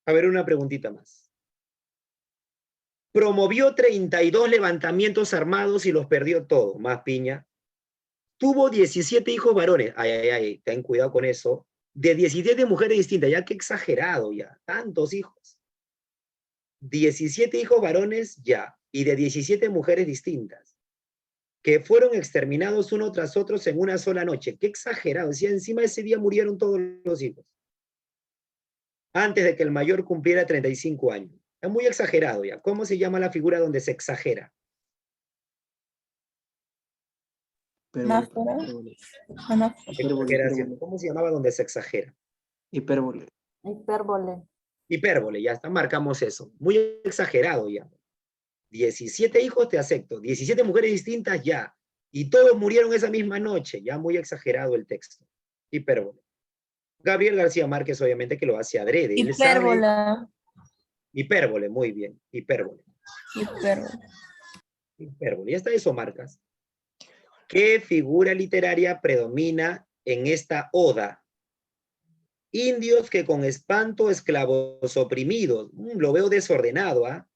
A: A ver, una preguntita más. Promovió 32 levantamientos armados y los perdió todos. Más piña. Tuvo 17 hijos varones. Ay, ten cuidado con eso. De 17 mujeres distintas. Ya que exagerado ya. Tantos hijos. 17 hijos varones ya, y de 17 mujeres distintas, que fueron exterminados uno tras otro en una sola noche. Qué exagerado. Si encima ese día murieron todos los hijos, antes de que el mayor cumpliera 35 años. Es muy exagerado ya. ¿Cómo se llama la figura donde se exagera?
C: Anáfora. Anáfora.
A: Exageración. ¿Cómo se llamaba donde se exagera?
B: Hipérbole.
D: Hipérbole.
A: Hipérbole, ya está, marcamos eso. Muy exagerado ya. 17 hijos te acepto, 17 mujeres distintas ya, y todos murieron esa misma noche, ya muy exagerado el texto. Hipérbole. Gabriel García Márquez obviamente que lo hace adrede. Él sabe-
C: Hipérbola.
A: Hipérbole, muy bien, hipérbole.
C: Hipérbole.
A: Hipérbole, ya está, eso marcas. ¿Qué figura literaria predomina en esta oda? Indios que con espanto esclavos oprimidos, lo veo desordenado, ¿ah?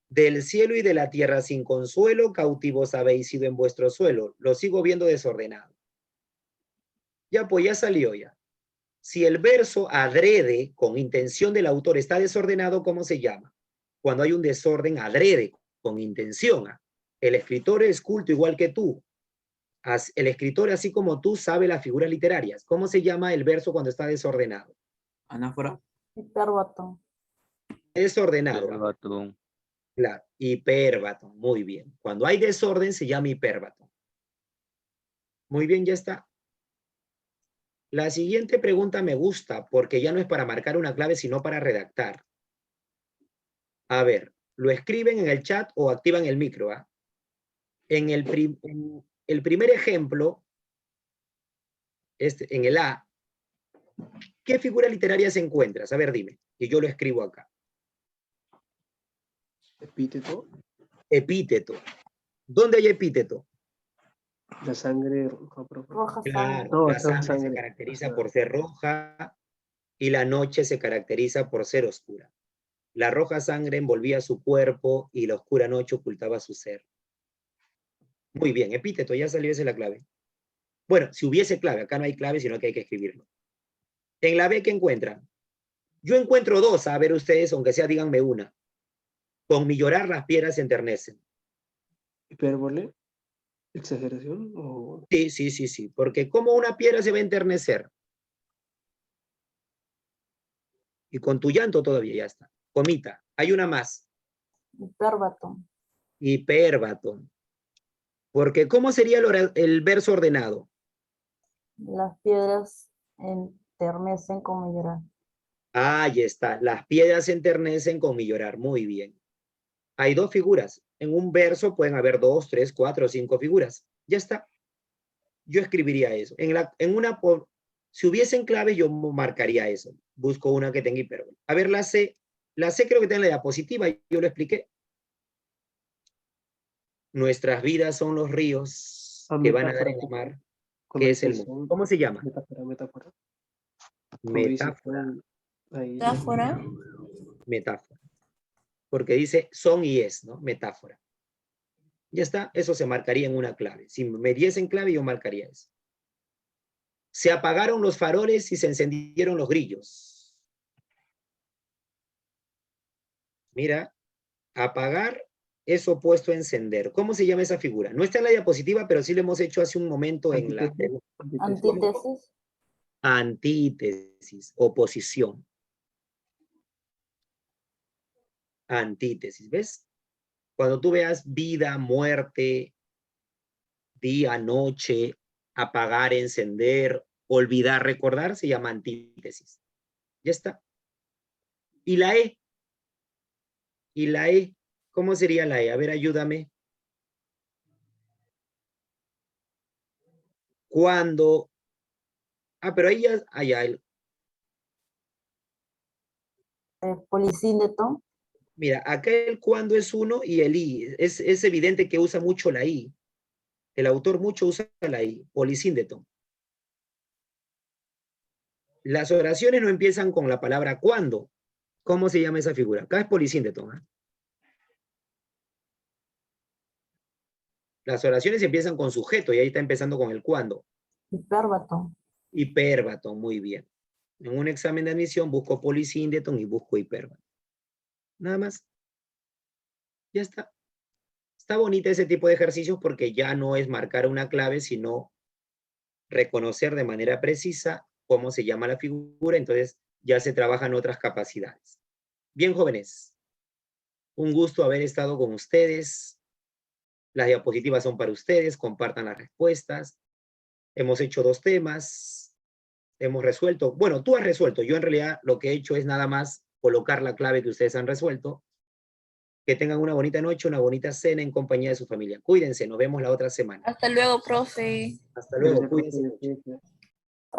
A: Del cielo y de la tierra sin consuelo, cautivos habéis sido en vuestro suelo. Lo sigo viendo desordenado. Ya, pues ya salió ya. Si el verso adrede, con intención del autor, está desordenado, ¿cómo se llama? Cuando hay un desorden adrede, con intención. El escritor es culto igual que tú. El escritor, así como tú, sabe las figuras literarias. ¿Cómo se llama el verso cuando está desordenado?
E: Anáfora.
D: Hipérbato.
A: Desordenado.
F: Hipérbato.
A: Claro, hipérbato, muy bien. Cuando hay desorden se llama hipérbato. Muy bien, ya está. La siguiente pregunta me gusta porque ya no es para marcar una clave, sino para redactar. A ver, ¿lo escriben en el chat o activan el micro? ¿Ah? En el primer ejemplo, en el A, ¿qué figura literaria se encuentra? A ver, dime, y yo lo escribo acá.
B: Epíteto.
A: Epíteto. ¿Dónde hay epíteto?
B: La sangre roja, profe.
D: Roja sangre.
A: Claro,
B: No,
A: la
B: esa es
A: sangre se
B: sangre.
A: caracteriza por ser roja y la noche se caracteriza por ser oscura. La roja sangre envolvía su cuerpo y la oscura noche ocultaba su ser. Muy bien, epíteto, ya salió esa la clave. Bueno, si hubiese clave, acá no hay clave, sino que hay que escribirlo. En la B, ¿qué encuentran? Yo encuentro dos, a ver ustedes, aunque sea, díganme una. Con mi llorar las piedras se enternecen.
B: Hipérbole. Exageración o
A: Sí, sí, sí, sí, porque ¿cómo una piedra se va a enternecer? Y con tu llanto todavía ya está. Comita, hay una más.
D: Hipérbato.
A: Hipérbato. Porque ¿cómo sería el verso ordenado?
D: Las piedras enternecen con mi llorar.
A: Ahí está. Las piedras se enternecen con mi llorar. Muy bien. Hay dos figuras. En un verso pueden haber 2, 3, 4, 5 figuras. Ya está. Yo escribiría eso. Si hubiesen clave, yo marcaría eso. Busco una que tenga hipérbole. A ver, la C. La C creo que tiene la diapositiva. Yo lo expliqué. Nuestras vidas son los ríos que van a dar en la mar, que es el mundo. ¿Cómo se llama?
B: Metáfora.
A: Metáfora.
B: Ahí.
C: Metáfora.
A: Metáfora. Porque dice son y es, ¿no? Metáfora. Ya está, eso se marcaría en una clave. Si me diesen clave, yo marcaría eso. Se apagaron los faroles y se encendieron los grillos. Mira, apagar es opuesto a encender. ¿Cómo se llama esa figura? No está en la diapositiva, pero sí lo hemos hecho hace un momento en la pregunta.
D: Antítesis.
A: Antítesis, oposición. Antítesis, ¿ves? Cuando tú veas vida, muerte, día, noche, apagar, encender, olvidar, recordar, se llama antítesis. Ya está. ¿Y la E? ¿Y la E? ¿Cómo sería la E? A ver, ayúdame. Cuando... pero ahí ya...
D: Polisíndeto.
A: Mira, acá el cuando es uno y el I. Es evidente que usa mucho la I. El autor mucho usa la I. Polisíndeto. Las oraciones no empiezan con la palabra cuando. ¿Cómo se llama esa figura? Acá es polisíndeto. ¿Eh? Las oraciones empiezan con sujeto y ahí está empezando con el cuando.
D: Hipérbato.
A: Hipérbato, muy bien. En un examen de admisión busco polisíndeto y busco hipérbato. Nada más. Ya está. Está bonita ese tipo de ejercicios porque ya no es marcar una clave, sino reconocer de manera precisa cómo se llama la figura, entonces ya se trabajan otras capacidades. Bien, jóvenes, un gusto haber estado con ustedes. Las diapositivas son para ustedes, compartan las respuestas. Hemos hecho 2 temas, hemos resuelto, bueno, tú has resuelto, yo en realidad lo que he hecho es nada más colocar la clave que ustedes han resuelto. Que tengan una bonita noche, una bonita cena en compañía de su familia. Cuídense, nos vemos la otra semana.
C: Hasta luego, profe.
A: Hasta luego,
B: Gracias, profe.
A: cuídense mucho.
B: Cuídense.